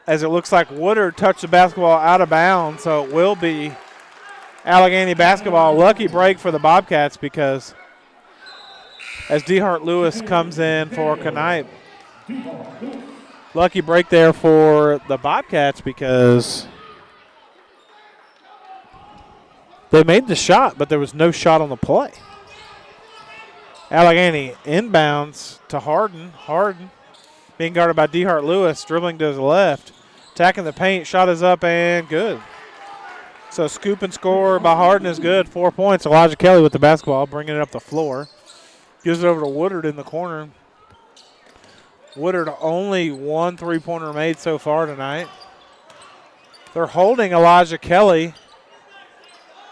As it looks like Woodard touched the basketball out of bounds, so it will be Alleghany basketball. Lucky break for the Bobcats because as DeHart Lewis comes in for Knipe. Lucky break there for the Bobcats because they made the shot, but there was no shot on the play. Alleghany inbounds to Harden. Harden being guarded by DeHart Lewis, dribbling to his left. Attacking the paint, shot is up and good. So scoop and score by Harden is good. 4 points. Elijah Kelly with the basketball, bringing it up the floor. Gives it over to Woodard in the corner. Woodard only 1 3-pointer made so far tonight. They're holding Elijah Kelly.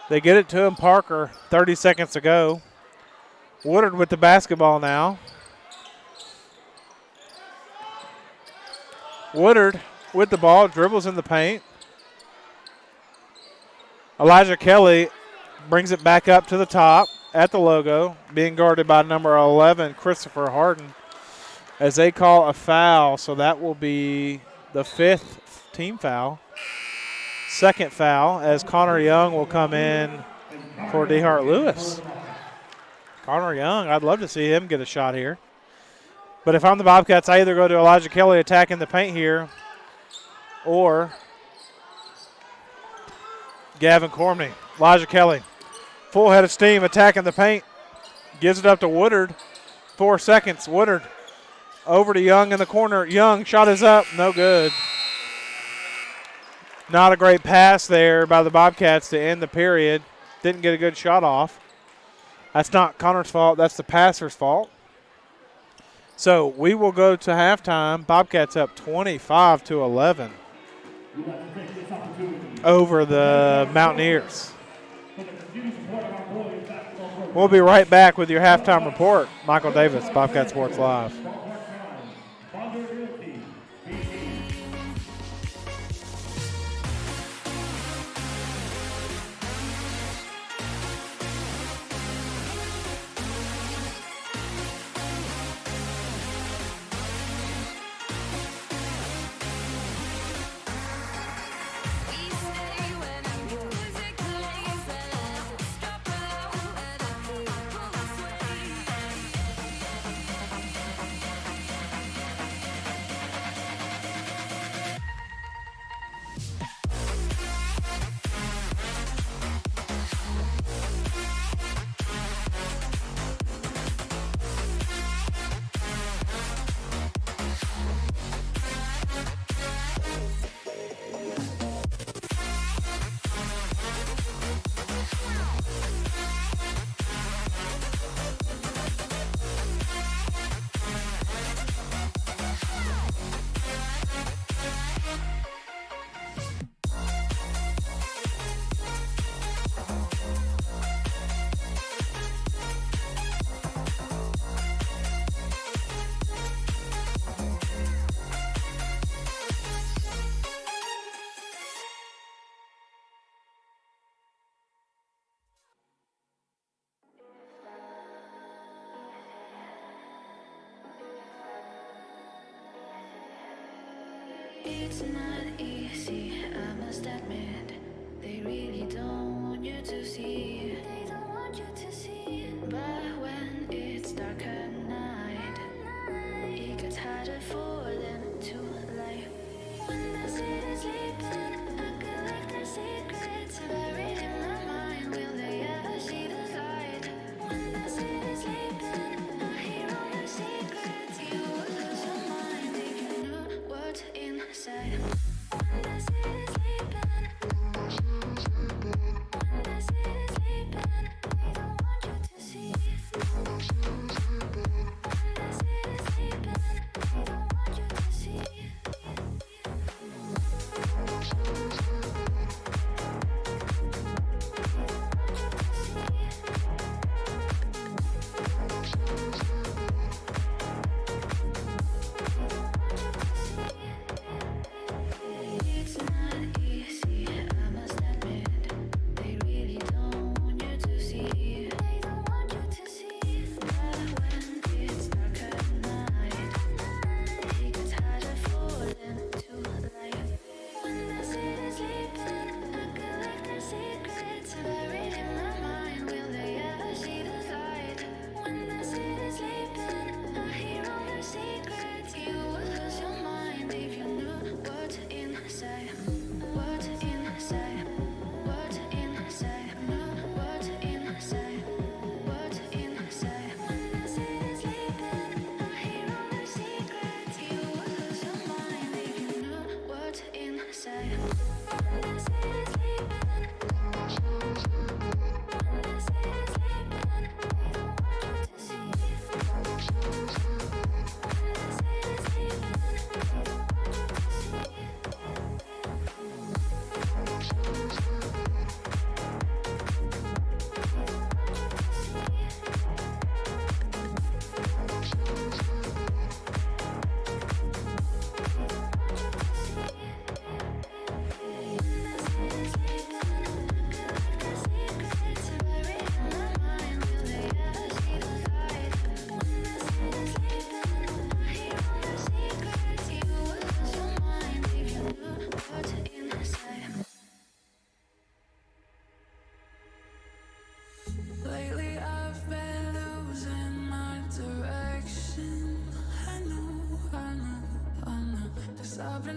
They get it to him, Parker, 30 seconds to go. Woodard with the basketball now. Woodard with the ball, dribbles in the paint. Elijah Kelly brings it back up to the top at the logo, being guarded by number 11, Christopher Harden, as they call a foul. So that will be the 5th team foul. Second foul as Connor Young will come in for DeHart Lewis. Connor Young, I'd love to see him get a shot here. But if I'm the Bobcats, I either go to Elijah Kelly attacking the paint here or Gavin Cormney. Elijah Kelly, full head of steam, attacking the paint. Gives it up to Woodard. 4 seconds. Woodard over to Young in the corner. Young, shot is up. No good. Not a great pass there by the Bobcats to end the period. Didn't get a good shot off. That's not Connor's fault. That's the passer's fault. So we will go to halftime. Bobcats up 25-11 over the Mountaineers. We'll be right back with your halftime report. Michael Davis, Bobcat Sports Live. It's not easy, I must admit. They really don't want you to see. They don't want you to see. But when it's dark at night, it gets harder for them to lie. When the city's sleeping, I collect their secrets buried in my mind. Will they ever see the light? When the city's sleeping, I hear all your secrets. You would lose your mind if you knew what's inside. When the city's sleeping.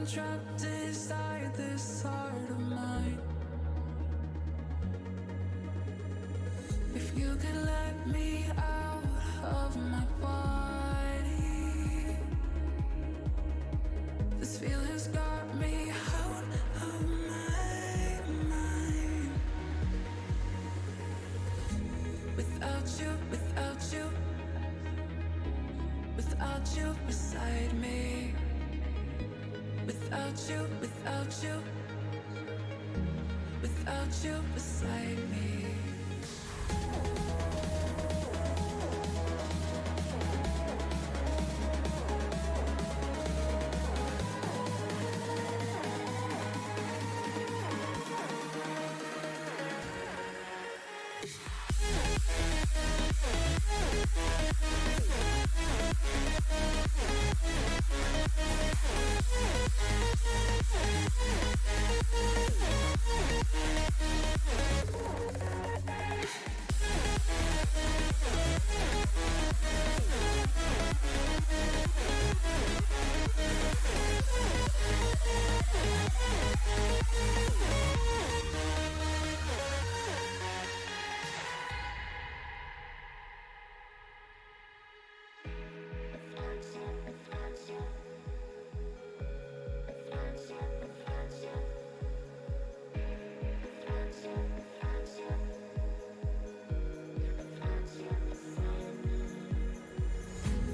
been trapped inside this heart of mine. If you could let me out of my body, this feeling's got me out of my mind. Without you, without you, without you beside me. Without you, without you, without you beside me.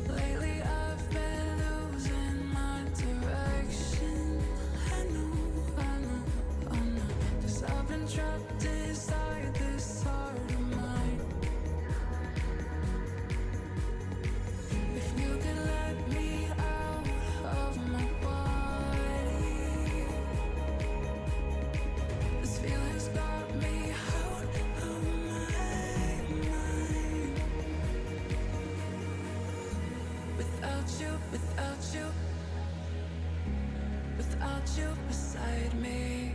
Lately I've been losing my direction. I know, 'cause I've been trapped inside this heart of mine. If you could let me out of my body, this feeling's got me out of my mind. Without you, without you, without you beside me.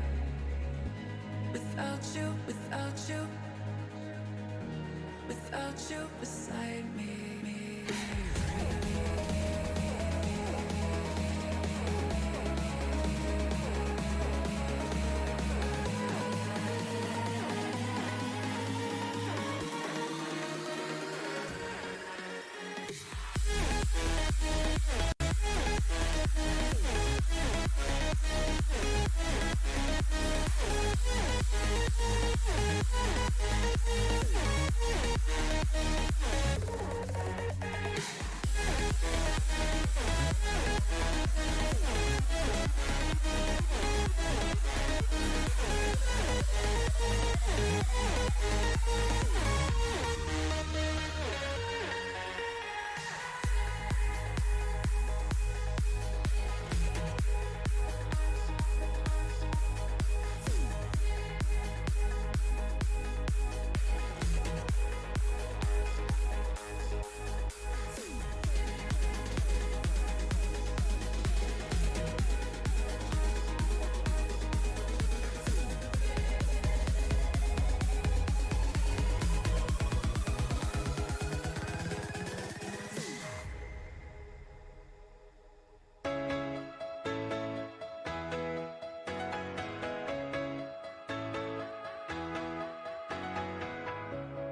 Without you, without you, without you beside me.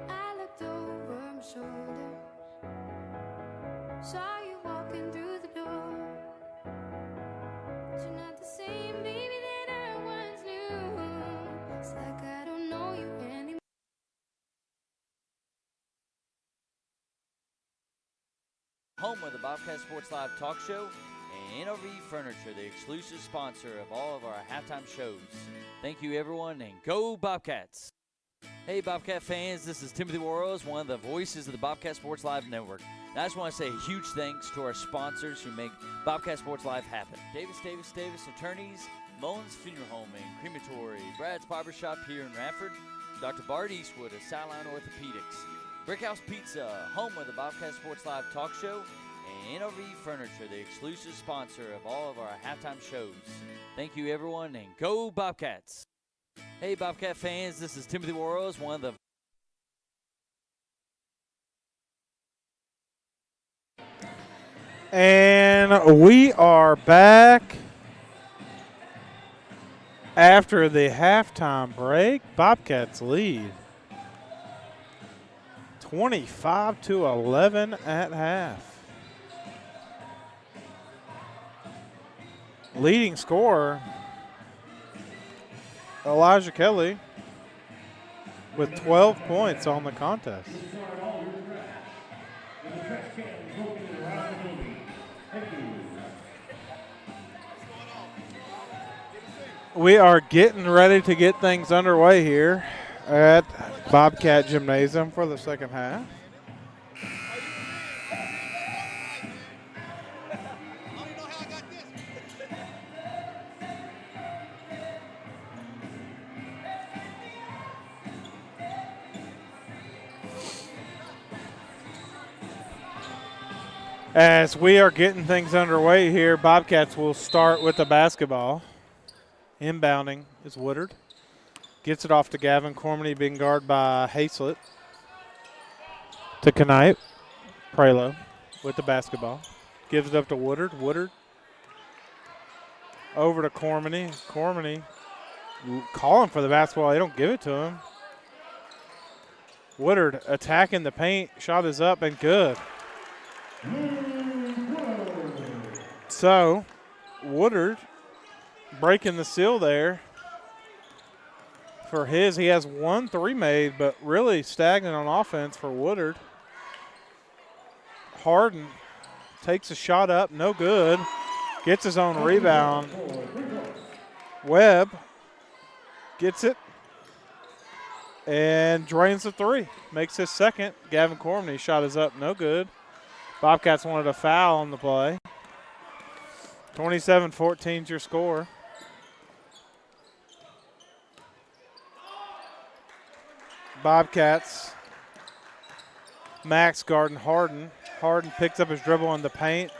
I looked over my shoulder, saw you walking through the door. But you're not the same baby that I once knew. It's like I don't know you anymore. Home of the Bobcat Sports Live talk show and NRV Furniture, the exclusive sponsor of all of our halftime shows. Thank you, everyone, and go Bobcats! Hey, Bobcat fans, this is Timothy Warrells, one of the voices of the Bobcat Sports Live Network. And I just want to say a huge thanks to our sponsors who make Bobcat Sports Live happen. Davis Attorneys, Mullins Funeral Home and Crematory, Brad's Barbershop here in Radford, Dr. Bart Eastwood of Sideline Orthopedics, Brickhouse Pizza, home of the Bobcat Sports Live talk show, and NRV Furniture, the exclusive sponsor of all of our halftime shows. Thank you, everyone, and go Bobcats! Hey, Bobcat fans, this is Timothy Warrells, one of the... And we are back After the halftime break, Bobcats lead 25-11 at half. Leading scorer, Elijah Kelly, with 12 points on the contest. We are getting ready to get things underway here at Bobcat Gymnasium for the second half. As we are getting things underway here, Bobcats will start with the basketball. Inbounding is Woodard. Gets it off to Gavin Cormany, being guarded by Hazlett. To Knight. Prelo with the basketball. Gives it up to Woodard. Woodard over to Cormany. Cormany calling for the basketball. They don't give it to him. Woodard attacking the paint. Shot is up and good. So, Woodard breaking the seal there for his. He has 1 3 made, but really stagnant on offense for Woodard. Harden takes a shot up, no good. Gets his own rebound. Webb gets it and drains the 3. Makes his second. Gavin Cormany shot is up, no good. Bobcats wanted a foul on the play. 27-14 is your score. Bobcats. Max guarding Harden. Harden picks up his dribble in the paint.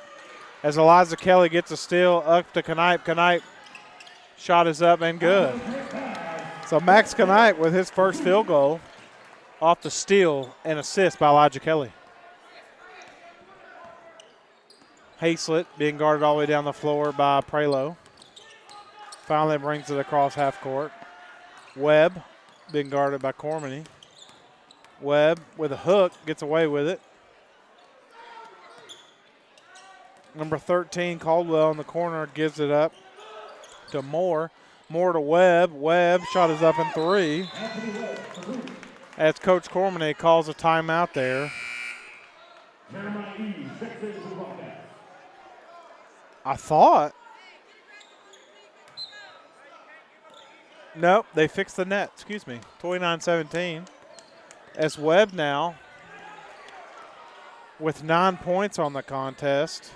As Elijah Kelly gets a steal up to Knight. Knight shot is up and good. So Max Knight with his first field goal off the steal and assist by Elijah Kelly. Hazlett being guarded all the way down the floor by Prelo. Finally brings it across half court. Webb being guarded by Cormany. Webb with a hook gets away with it. Number 13, Caldwell in the corner, gives it up to Moore. Moore to Webb. Webb shot is up in 3. As Coach Cormany calls a timeout there. I thought. Nope, they fixed the net. Excuse me. 29-17. As Webb now with 9 points on the contest.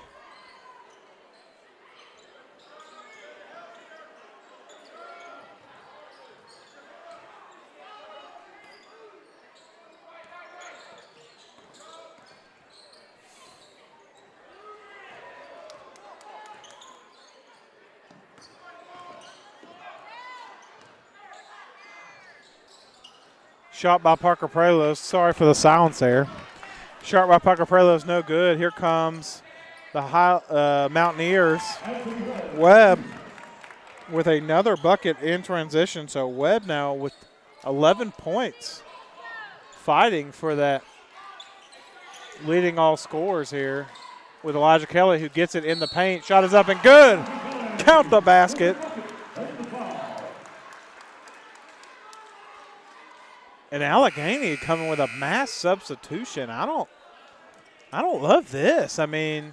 Shot by Parker Prelos. Sorry for the silence there. Shot by Parker Prelos, no good. Here comes the Mountaineers. Webb with another bucket in transition. So Webb now with 11 points, fighting for that leading all scorers here with Elijah Kelly, who gets it in the paint. Shot is up and good. Count the basket. And Alleghany coming with a mass substitution. I don't love this. I mean,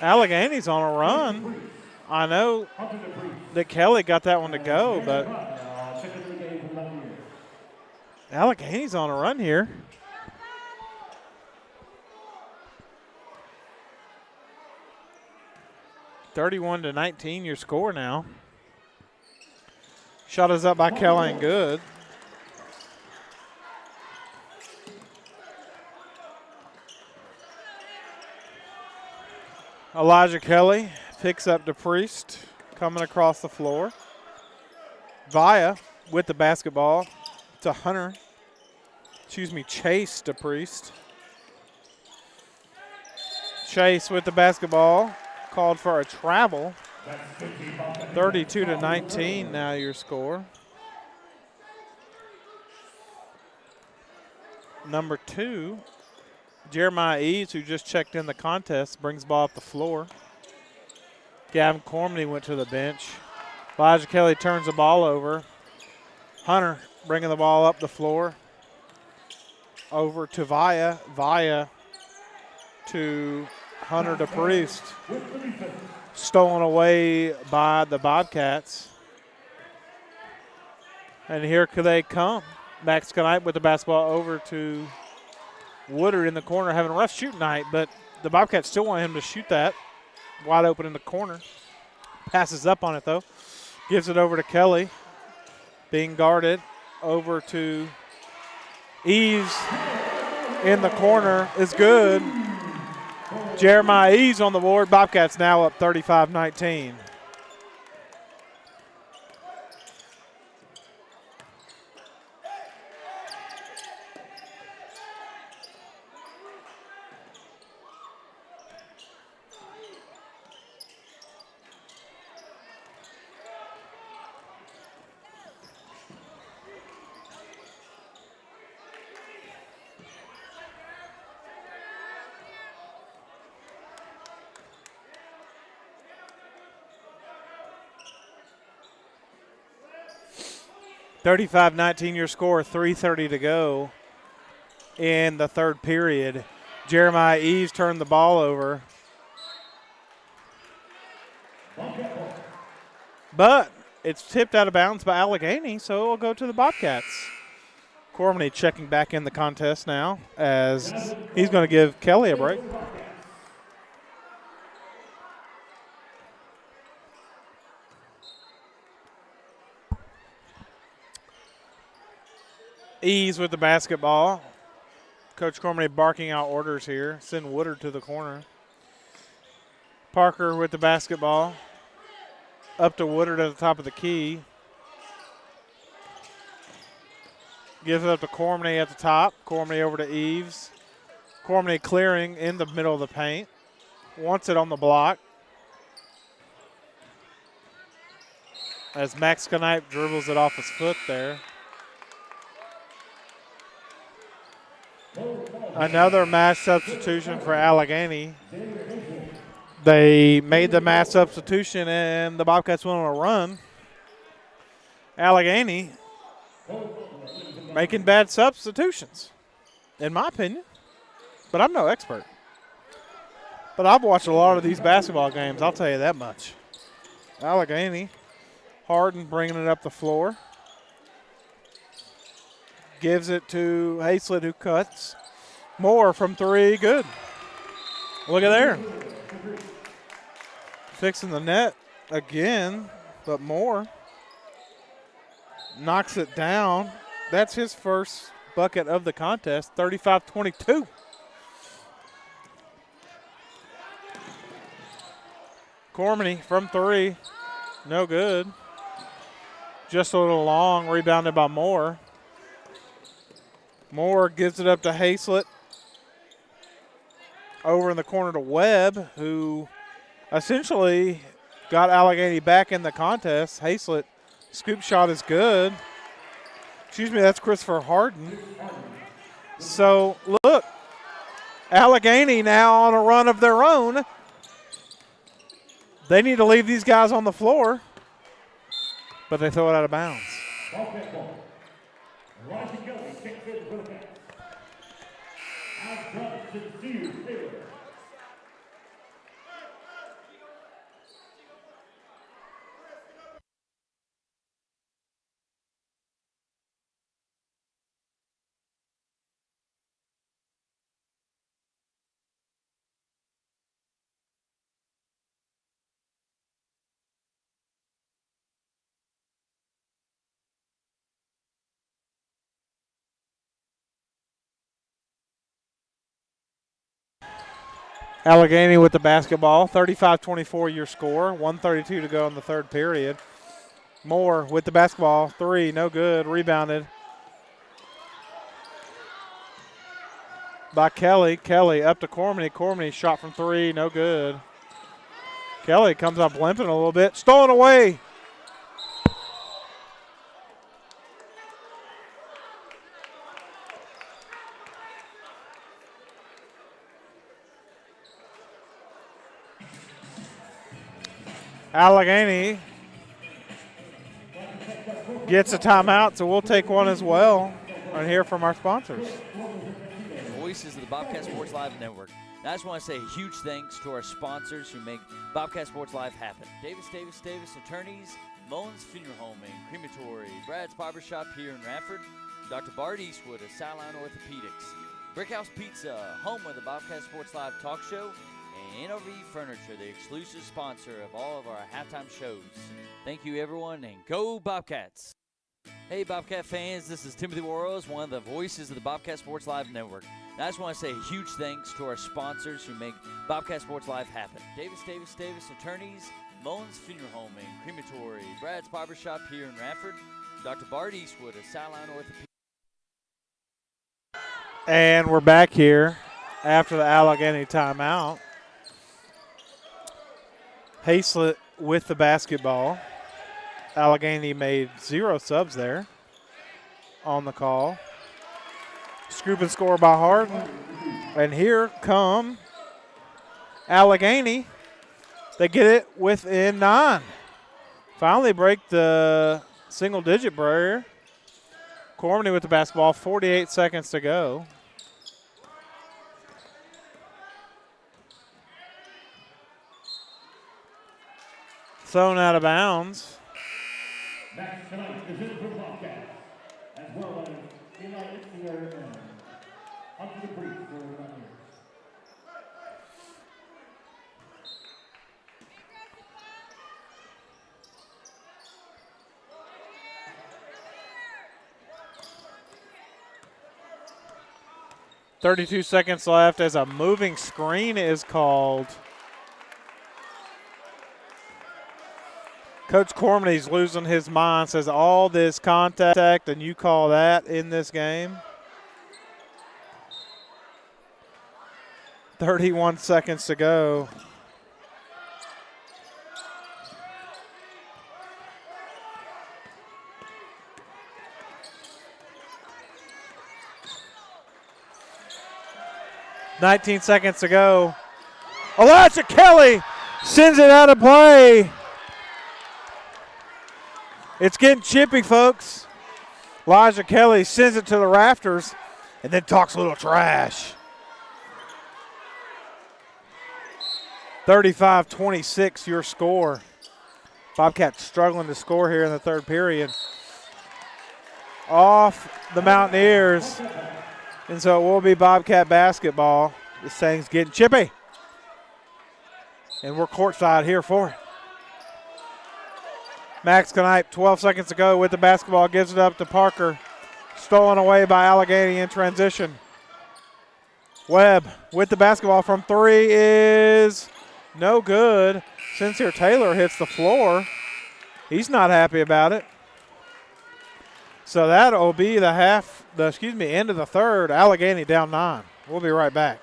Allegany's on a run. I know that Kelly got that one to go, but Allegany's on a run here. (31-19) your score now. Shot is up by Kelly and good. Elijah Kelly picks up DePriest coming across the floor. Via with the basketball to Chase DePriest. Chase with the basketball, called for a travel 32-19 now your score. Number 2, Jeremiah Eves, who just checked in the contest, brings the ball up the floor. Gavin Cormany went to the bench. Elijah Kelly turns the ball over. Hunter bringing the ball up the floor. Over to Vaya. Vaya to Hunter DePriest. Stolen away by the Bobcats. And here they come. Max Knight with the basketball over to Woodard in the corner, having a rough shoot night, but the Bobcats still want him to shoot that. Wide open in the corner. Passes up on it, though. Gives it over to Kelly. Being guarded. Over to Eves in the corner is good. Jeremiah Eves on the board. Bobcats now up 35-19. (35-19) your score, 3:30 to go in the third period. Jeremiah Eves turned the ball over. But it's tipped out of bounds by Alleghany, so it'll go to the Bobcats. Cormany checking back in the contest now as he's going to give Kelly a break. Ease with the basketball. Coach Cormany barking out orders here. Send Woodard to the corner. Parker with the basketball. Up to Woodard at the top of the key. Gives it up to Cormany at the top. Cormany over to Eves. Cormany clearing in the middle of the paint. Wants it on the block. As Max Knipe dribbles it off his foot there. Another mass substitution for Alleghany. They made the mass substitution and the Bobcats went on a run. Alleghany making bad substitutions, in my opinion. But I'm no expert. But I've watched a lot of these basketball games, I'll tell you that much. Alleghany, Harden bringing it up the floor. Gives it to Hazlett, who cuts. Moore from three, good. Look at there. Fixing the net again, but Moore knocks it down. That's his first bucket of the contest, 35-22. Cormany from three, no good. Just a little long, rebounded by Moore. Moore gives it up to Hazlett. Over in the corner to Webb, who essentially got Alleghany back in the contest. Hazlett, scoop shot is good. Excuse me, that's Christopher Harden. So, look, Alleghany now on a run of their own. They need to leave these guys on the floor, but they throw it out of bounds. Alleghany with the basketball, 35-24 your score, 1:32 to go in the third period. Moore with the basketball, three, no good, rebounded by Kelly. Kelly up to Cormany. Cormany shot from three, no good. Kelly comes up limping a little bit. Stolen away. Alleghany gets a timeout, so we'll take one as well and hear from our sponsors. Voices of the Bobcat Sports Live Network. And I just want to say a huge thanks to our sponsors who make Bobcat Sports Live happen. Davis Attorneys, Mullins Funeral Home and Crematory, Brad's Barbershop here in Radford, Dr. Bart Eastwood of Sideline Orthopedics, Brickhouse Pizza, home of the Bobcat Sports Live talk show, and NRV Furniture, the exclusive sponsor of all of our halftime shows. Thank you, everyone, and go Bobcats! Hey, Bobcat fans, this is Timothy Warrells, one of the voices of the Bobcat Sports Live Network. And I just want to say a huge thanks to our sponsors who make Bobcat Sports Live happen. Davis Attorneys, Mullins Funeral Home and Crematory, Brad's Barbershop here in Radford, Dr. Bart Eastwood of Sideline Orthopedics. And we're back here after the Alleghany timeout. Haslett with the basketball. Alleghany made 0 subs there on the call. Scoop and score by Harden. And here come Alleghany. They get it within 9. Finally break the single-digit barrier. Cormany with the basketball, 48 seconds to go. Thrown out of bounds. Next tonight is in for Bobcats, as well as Eli Itzinger and Hunter Creek for the Buccaneers. .32 seconds left as a moving screen is called. Coach Cormany's losing his mind, says all this contact and you call that in this game. 31 seconds to go. .19 seconds to go. Elijah Kelly sends it out of play. It's getting chippy, folks. Elijah Kelly sends it to the rafters and then talks a little trash. 35-26 your score. Bobcats struggling to score here in the third period. Off the Mountaineers. And so it will be Bobcat basketball. This thing's getting chippy. And we're courtside here for it. Max Knipe, 12 seconds to go with the basketball, gives it up to Parker. Stolen away by Alleghany in transition. Webb with the basketball from 3 is no good. Sincere Taylor hits the floor. He's not happy about it. So that'll be the end of the third. Alleghany down 9. We'll be right back.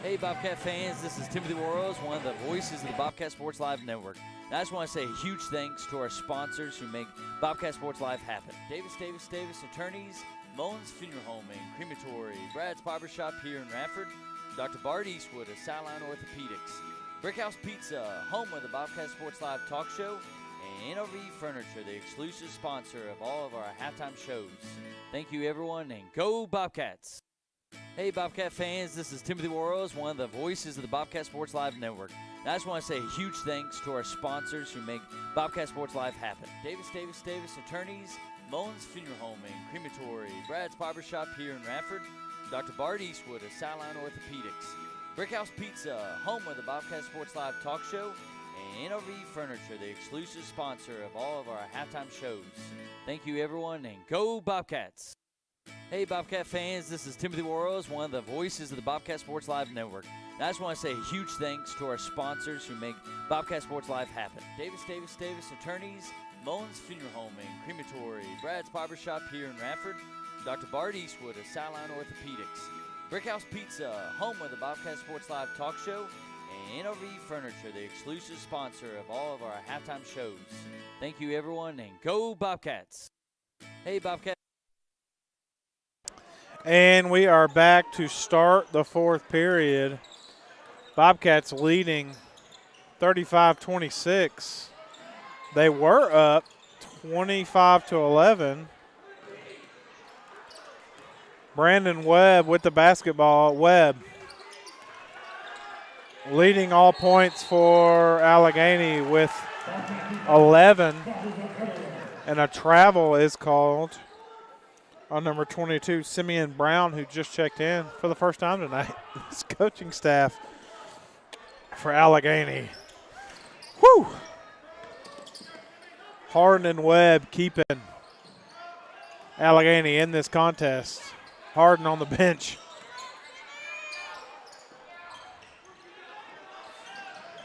Hey, Bobcat fans, this is Timothy Warrells, one of the voices of the Bobcat Sports Live Network. And I just want to say a huge thanks to our sponsors who make Bobcat Sports Live happen. Davis Attorneys, Mullins Funeral Home and Crematory, Brad's Barbershop here in Radford, Dr. Bart Eastwood of Sideline Orthopedics, Brickhouse Pizza, home of the Bobcat Sports Live talk show, and NRV Furniture, the exclusive sponsor of all of our halftime shows. Thank you, everyone, and go Bobcats! Hey, Bobcat fans, this is Timothy Warrells, one of the voices of the Bobcat Sports Live Network. And I just want to say a huge thanks to our sponsors who make Bobcat Sports Live happen. Davis Attorneys, Mullins Funeral Home and Crematory, Brad's Barbershop here in Radford, Dr. Bart Eastwood of Sideline Orthopedics, Brickhouse Pizza, home of the Bobcat Sports Live talk show, and NRV Furniture, the exclusive sponsor of all of our halftime shows. Thank you, everyone, and go Bobcats! Hey, Bobcat fans, this is Timothy Warrells, one of the voices of the Bobcat Sports Live Network. And I just want to say a huge thanks to our sponsors who make Bobcat Sports Live happen. Davis Attorneys, Mullins Funeral Home and Crematory, Brad's Barbershop here in Radford, Dr. Bart Eastwood of Sideline Orthopedics, Brickhouse Pizza, home of the Bobcat Sports Live talk show, and NRV Furniture, the exclusive sponsor of all of our halftime shows. Thank you, everyone, and go Bobcats. Hey, Bobcat. And we are back to start the fourth period. Bobcats leading 35-26. They were up 25-11. Brandon Webb with the basketball. Webb leading all points for Alleghany with 11. And a travel is called on number 22, Simeon Brown, who just checked in for the first time tonight. His coaching staff for Alleghany. Whew! Harden and Webb keeping Alleghany in this contest. Harden on the bench.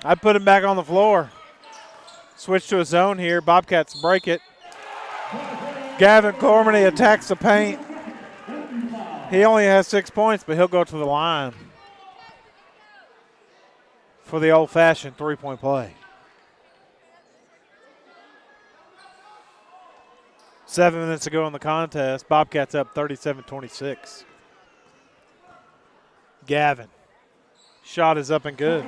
I put him back on the floor. Switch to a zone here. Bobcats break it. Gavin Cormany attacks the paint. He only has 6 points, but he'll go to the line for the old-fashioned three-point play. 7 minutes ago in the contest, Bobcats up 37-26. Gavin. Shot is up and good.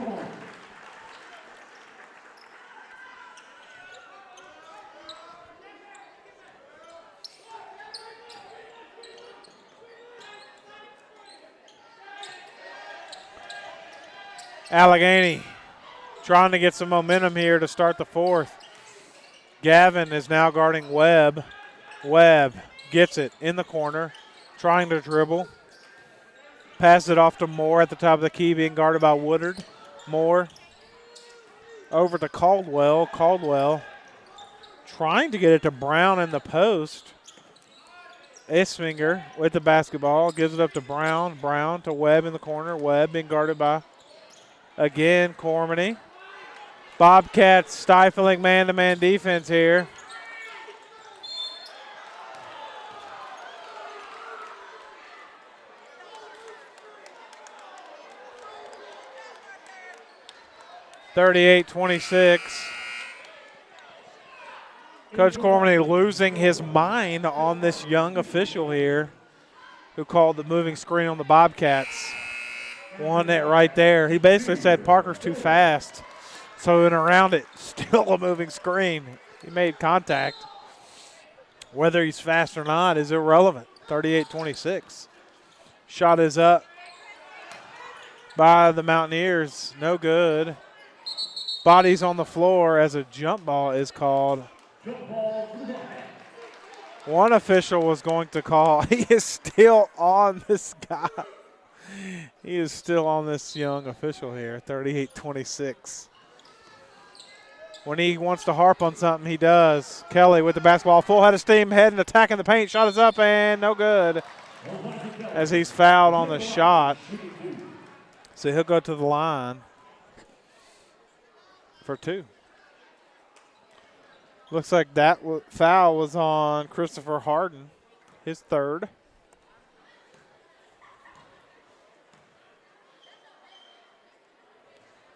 Alleghany trying to get some momentum here to start the fourth. Gavin is now guarding Webb. Webb gets it in the corner, trying to dribble. Pass it off to Moore at the top of the key, being guarded by Woodard. Moore over to Caldwell. Caldwell trying to get it to Brown in the post. Isfinger with the basketball, gives it up to Brown. Brown to Webb in the corner. Webb being guarded by, again, Cormany. Bobcats stifling man-to-man defense here. (38-26). Coach Cormany losing his mind on this young official here who called the moving screen on the Bobcats. Won it right there. He basically said Parker's too fast. So in around it, still a moving screen. He made contact. Whether he's fast or not is irrelevant. 38-26. Shot is up by the Mountaineers. No good. Bodies on the floor as a jump ball is called. One official was going to call. He is still on this guy. He is still on this young official here, 38-26. When he wants to harp on something, he does. Kelly with the basketball, full head of steam, heading, attacking the paint. Shot is up and no good as he's fouled on the shot. So he'll go to the line for two. Looks like that foul was on Christopher Harden, his third.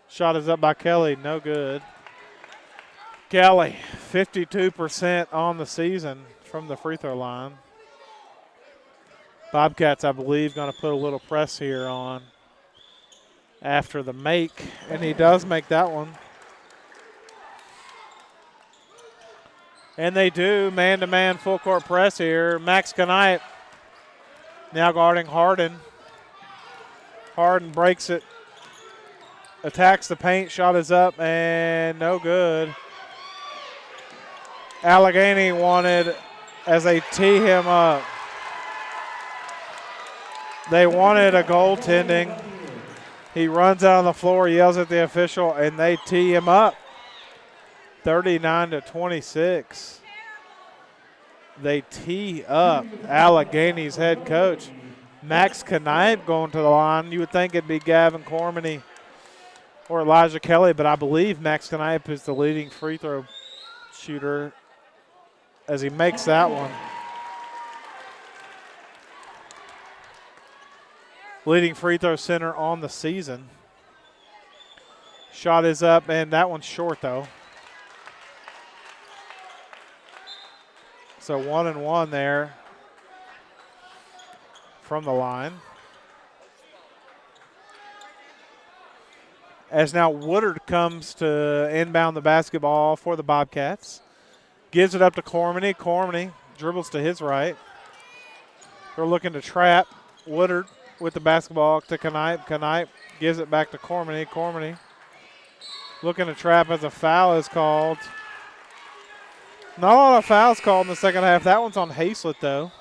Shot is up by Kelly, no good. Kelly, 52% on the season from the free throw line. Bobcats, I believe, going to put a little press here on after the make, and he does make that one. And they do, man-to-man full court press here. Max Knight now guarding Harden. Harden breaks it, attacks the paint, shot is up, and no good. Alleghany wanted, as they tee him up, they wanted a goaltending. He runs out on the floor, yells at the official, and they tee him up. 39-26. They tee up Alleghany's head coach. Max Knipe going to the line. You would think it'd be Gavin Cormany or Elijah Kelly, but I believe Max Knipe is the leading free throw shooter as he makes that one. leading free throw center on the season. Shot is up, and that one's short, though. So 1-1 there from the line. As now Woodard comes to inbound the basketball for the Bobcats. Gives it up to Cormany. Cormany dribbles to his right. They're looking to trap. Woodard with the basketball to Knipe. Knipe gives it back to Cormany. Cormany looking to trap as a foul is called. Not a lot of fouls called in the second half. That one's on Hazlett, though.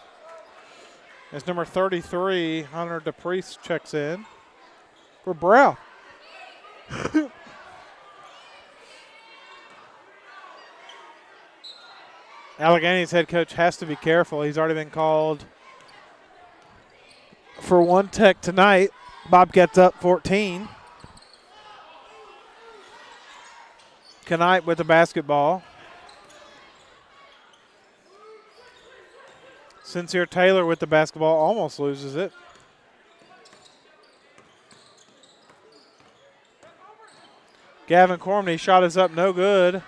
As number 33, Hunter DePriest, checks in for Brow. Allegany's head coach has to be careful. He's already been called for one tech tonight. Bobcats up 14. Knight with the basketball. Sincere Taylor with the basketball, almost loses it. Gavin Cormany shot is up, no good.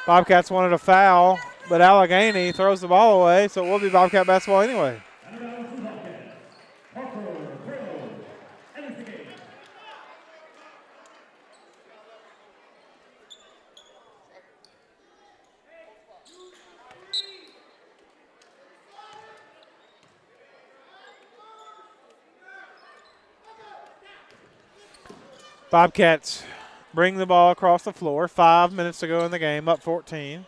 Bobcats wanted a foul, but Alleghany throws the ball away, so it will be Bobcat basketball anyway. Bobcats bring the ball across the floor. 5 minutes to go in the game, up 14.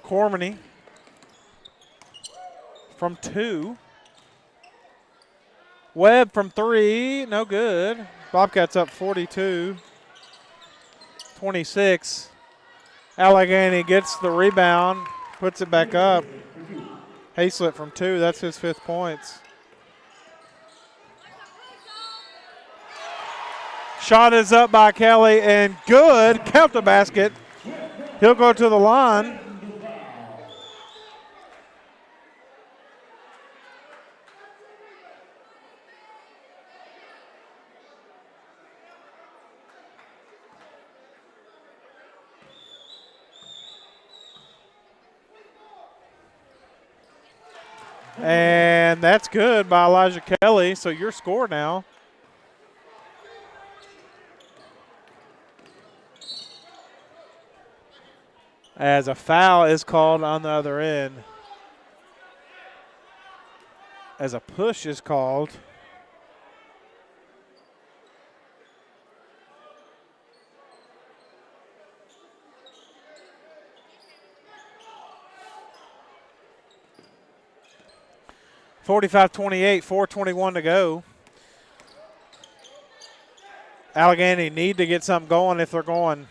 Cormany from 2. Webb from 3, no good. Bobcats up 42-26. Alleghany gets the rebound. Puts it back up. Hazlett from 2. That's his 5th points. Shot is up by Kelly and good. Count the basket. He'll go to the line. And that's good by Elijah Kelly. So your score now. As a foul is called on the other end. As a push is called. (45-28), 4:21 to go. Alleghany need to get something going if they're going.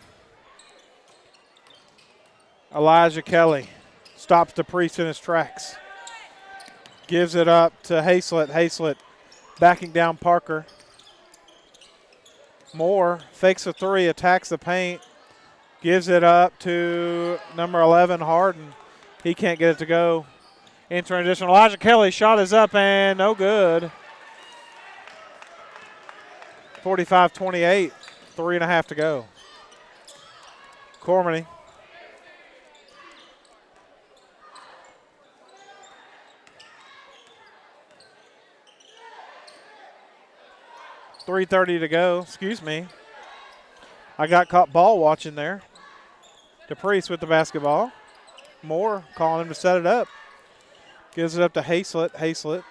Elijah Kelly stops DePriest in his tracks. Gives it up to Hazlett. Hazlett backing down Parker. Moore fakes a 3, attacks the paint. Gives it up to number 11, Harden. He can't get it to go. In transition, Elijah Kelly shot is up and no good. 45-28, 3.5 to go. Cormany. .330 to go. Excuse me. I got caught ball watching there. DePriest with the basketball. Moore calling him to set it up. Gives it up to Hazlett. Hazlett.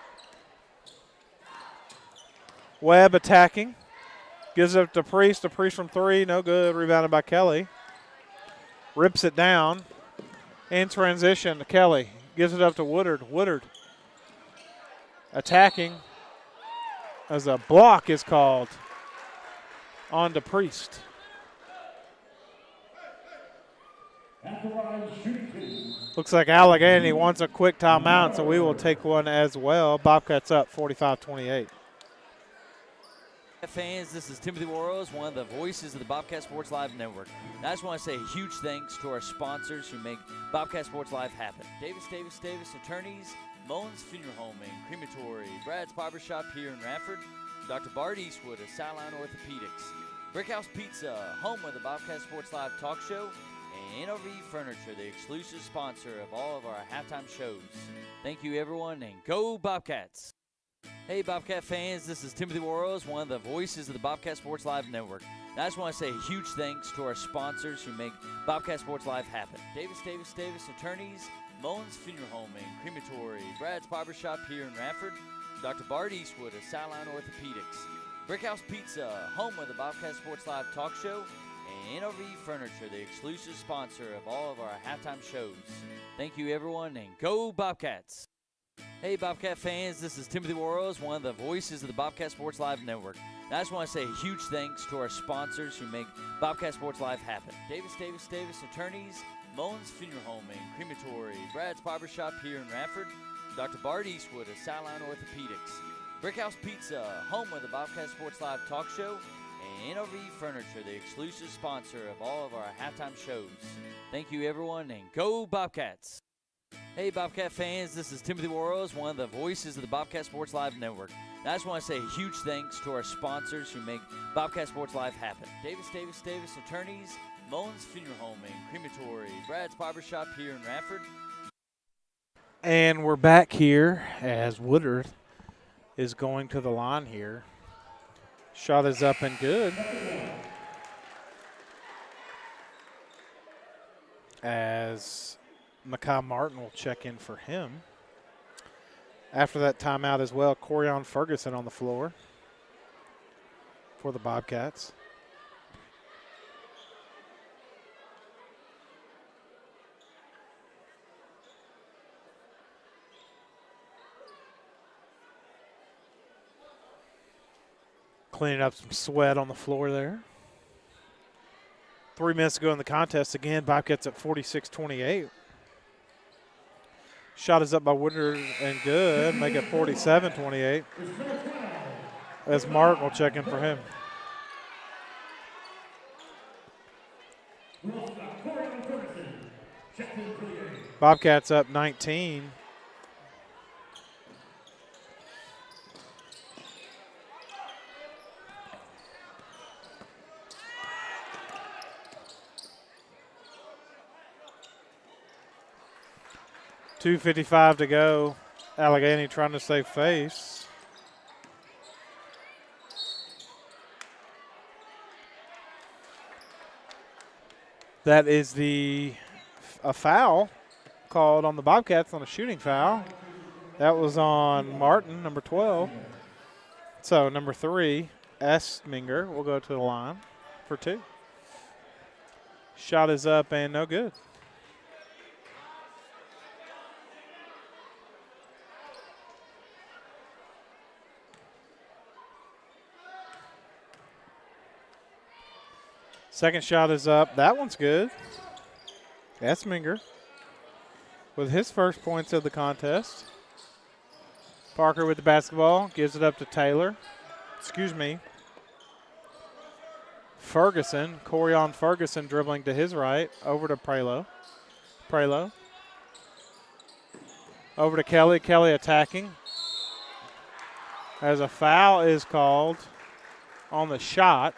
Webb attacking. Gives it up to DePriest. DePriest from 3. No good. Rebounded by Kelly. Rips it down. In transition to Kelly. Gives it up to Woodard. Woodard attacking. As a block is called on DePriest. Looks like Alleghany wants a quick timeout, so we will take one as well. Bobcats up 45-28. Fans, this is Timothy Worrells, one of the voices of the Bobcat Sports Live Network. And I just want to say a huge thanks to our sponsors who make Bobcat Sports Live happen. Davis Attorneys, Mullins Funeral Home and Crematory, Brad's Barbershop here in Radford, Dr. Bart Eastwood of Sideline Orthopedics, Brickhouse Pizza, home of the Bobcat Sports Live talk show, and NRV Furniture, the exclusive sponsor of all of our halftime shows. Thank you, everyone, and go Bobcats! Hey, Bobcat fans, this is Timothy Worrells, one of the voices of the Bobcat Sports Live Network. And I just want to say a huge thanks to our sponsors who make Bobcat Sports Live happen. Davis Attorneys, Mullins Funeral Home and Crematory, Brad's Barbershop here in Radford, Dr. Bart Eastwood of Sideline Orthopedics, Brickhouse Pizza, home of the Bobcat Sports Live talk show, and NRV Furniture, the exclusive sponsor of all of our halftime shows. Thank you, everyone, and go Bobcats! Hey, Bobcat fans, this is Timothy Worrells, one of the voices of the Bobcat Sports Live Network. And I just want to say a huge thanks to our sponsors who make Bobcat Sports Live happen. Davis Attorneys, Mullins Funeral Home and Crematory, Brad's Barbershop here in Radford, Dr. Bart Eastwood of Sideline Orthopedics, Brickhouse Pizza, home of the Bobcat Sports Live talk show, and NRV Furniture, the exclusive sponsor of all of our halftime shows. Thank you, everyone, and go Bobcats! Hey, Bobcat fans, this is Timothy Worrells, one of the voices of the Bobcat Sports Live Network. And I just want to say a huge thanks to our sponsors who make Bobcat Sports Live happen. Davis Attorneys, Mullins Funeral Home and Crematory, Brad's Barbershop here in Radford. And we're back here as Woodard is going to the line here. Shot is up and good. As Makai Martin will check in for him. After that timeout as well, Corion Ferguson on the floor for the Bobcats. Cleaning up some sweat on the floor there. 3 minutes to go in the contest. Again, Bobcats at 46-28. Shot is up by Woodard and good. Make it 47-28. As Martin will check in for him. Bobcats up 19. .255 to go. Alleghany trying to save face. That is a foul called on the Bobcats on a shooting foul. That was on Martin, number 12. So number 3, Esminger, will go to the line for 2. Shot is up and no good. Second shot is up. That one's good. Esminger with his first points of the contest. Parker with the basketball. Gives it up to Taylor. Ferguson. Corion Ferguson dribbling to his right. Over to Prelo. Over to Kelly. Kelly attacking. As a foul is called on the shot.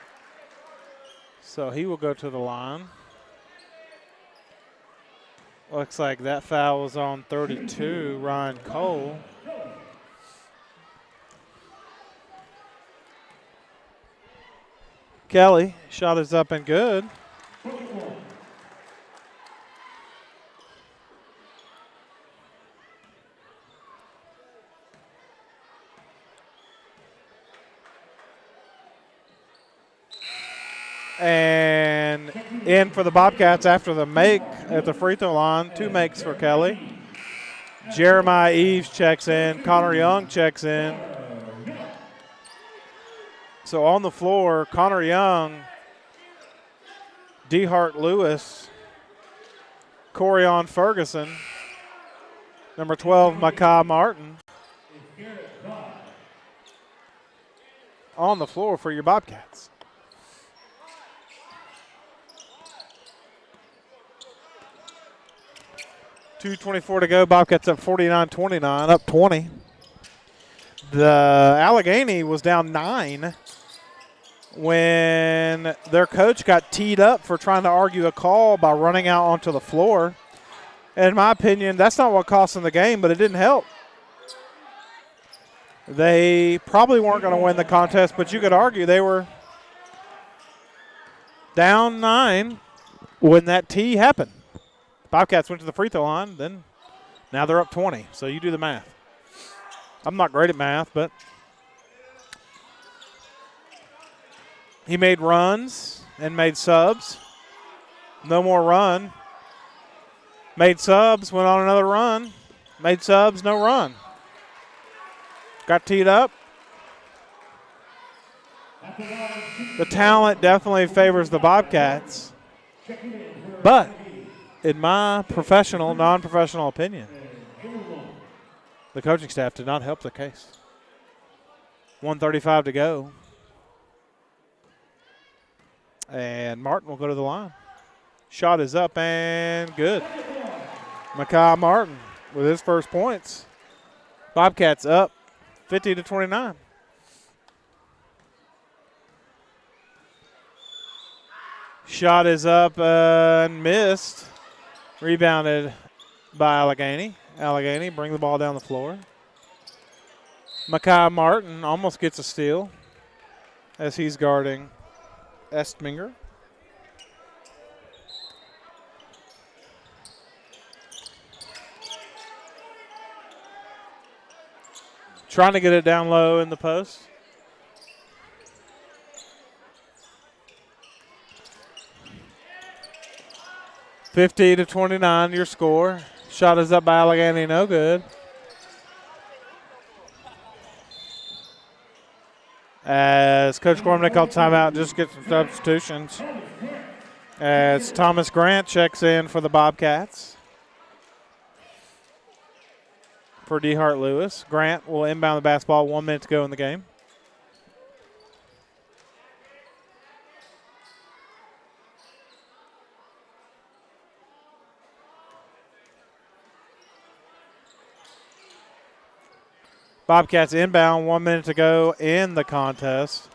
So he will go to the line. Looks like that foul was on 32, Ryan Cole. Kelly, shot is up and good. And in for the Bobcats after the make at the free throw line. 2 makes for Kelly. Jeremiah Eves checks in. Connor Young checks in. So on the floor, Connor Young, DeHart Lewis, Corion Ferguson, number 12, Makai Martin. on the floor for your Bobcats. .224 to go. Bobcats up 49-29, up 20. The Alleghany was down 9 when their coach got teed up for trying to argue a call by running out onto the floor. And in my opinion, that's not what cost them the game, but it didn't help. They probably weren't going to win the contest, but you could argue they were down 9 when that tee happened. Bobcats went to the free throw line, then now they're up 20. So you do the math. I'm not great at math, but he made runs and made subs. No more run. Made subs, went on another run. Made subs, no run. Got teed up. The talent definitely favors the Bobcats. But in my professional, non-professional opinion, the coaching staff did not help the case. 1:35 to go. And Martin will go to the line. Shot is up and good. Makai Martin with his first points. Bobcats up 50-29. Shot is up and missed. Rebounded by Alleghany. Alleghany bring the ball down the floor. Makai Martin almost gets a steal as he's guarding Estminger. Trying to get it down low in the post. (50-29) your score. Shot is up by Alleghany, no good. As Coach Gormley called timeout, just get some substitutions. As Thomas Grant checks in for the Bobcats. For DeHart Lewis. Grant will inbound the basketball, 1 minute to go in the game. Bobcats inbound, 1 minute to go in the contest.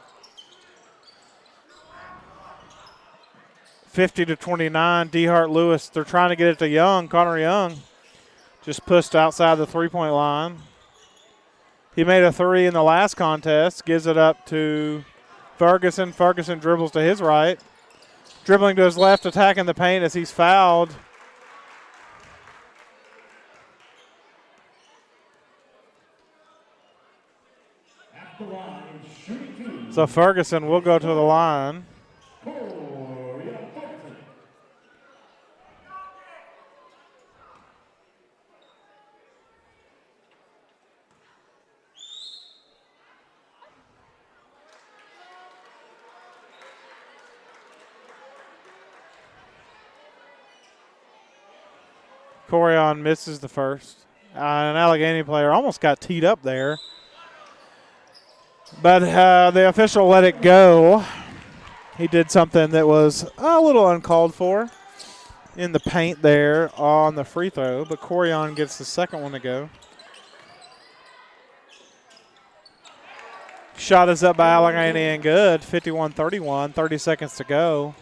50-29, DeHart Lewis. They're trying to get it to Young, Connor Young. Just pushed outside the three-point line. He made a three in the last contest. Gives it up to Ferguson. Ferguson dribbles to his right. Dribbling to his left, attacking the paint as he's fouled. So Ferguson will go to the line. Corion misses the first. An Alleghany player almost got teed up there. But the official let it go. He did something that was a little uncalled for in the paint there on the free throw. But Corion gets the second one to go. Shot is up by Alleghany and good. 51-31, 30 seconds to go.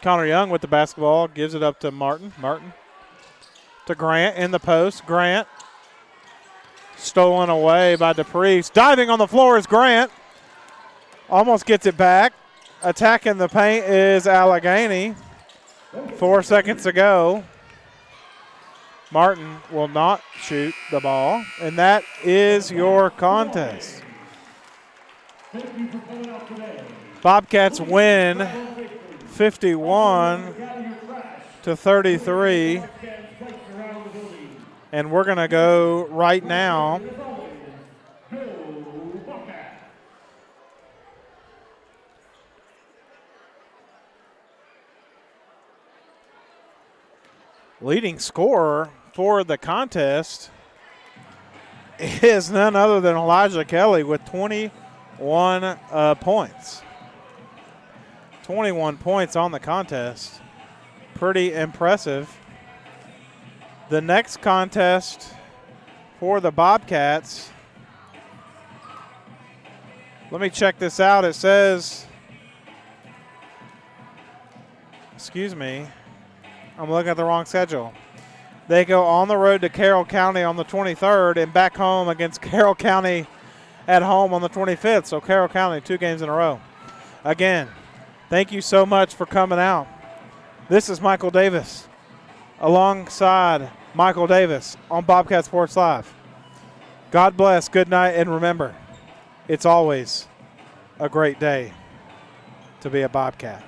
Connor Young with the basketball, gives it up to Martin. Martin to Grant in the post. Grant stolen away by DePriest. Diving on the floor is Grant. Almost gets it back. Attacking the paint is Alleghany. 4 seconds to go. Martin will not shoot the ball, and that is your contest. Bobcats win 51-33, and we're going to go right now leading scorer for the contest is none other than Elijah Kelly with 21 points. 21 points on the contest. Pretty impressive. The next contest for the Bobcats, let me check this out. It says, excuse me, I'm looking at the wrong schedule. They go on the road to Carroll County on the 23rd and back home against Carroll County at home on the 25th. So Carroll County, 2 games in a row. Again, thank you so much for coming out. This is Michael Davis alongside Michael Davis on Bobcat Sports Live. God bless, good night, and remember, it's always a great day to be a Bobcat.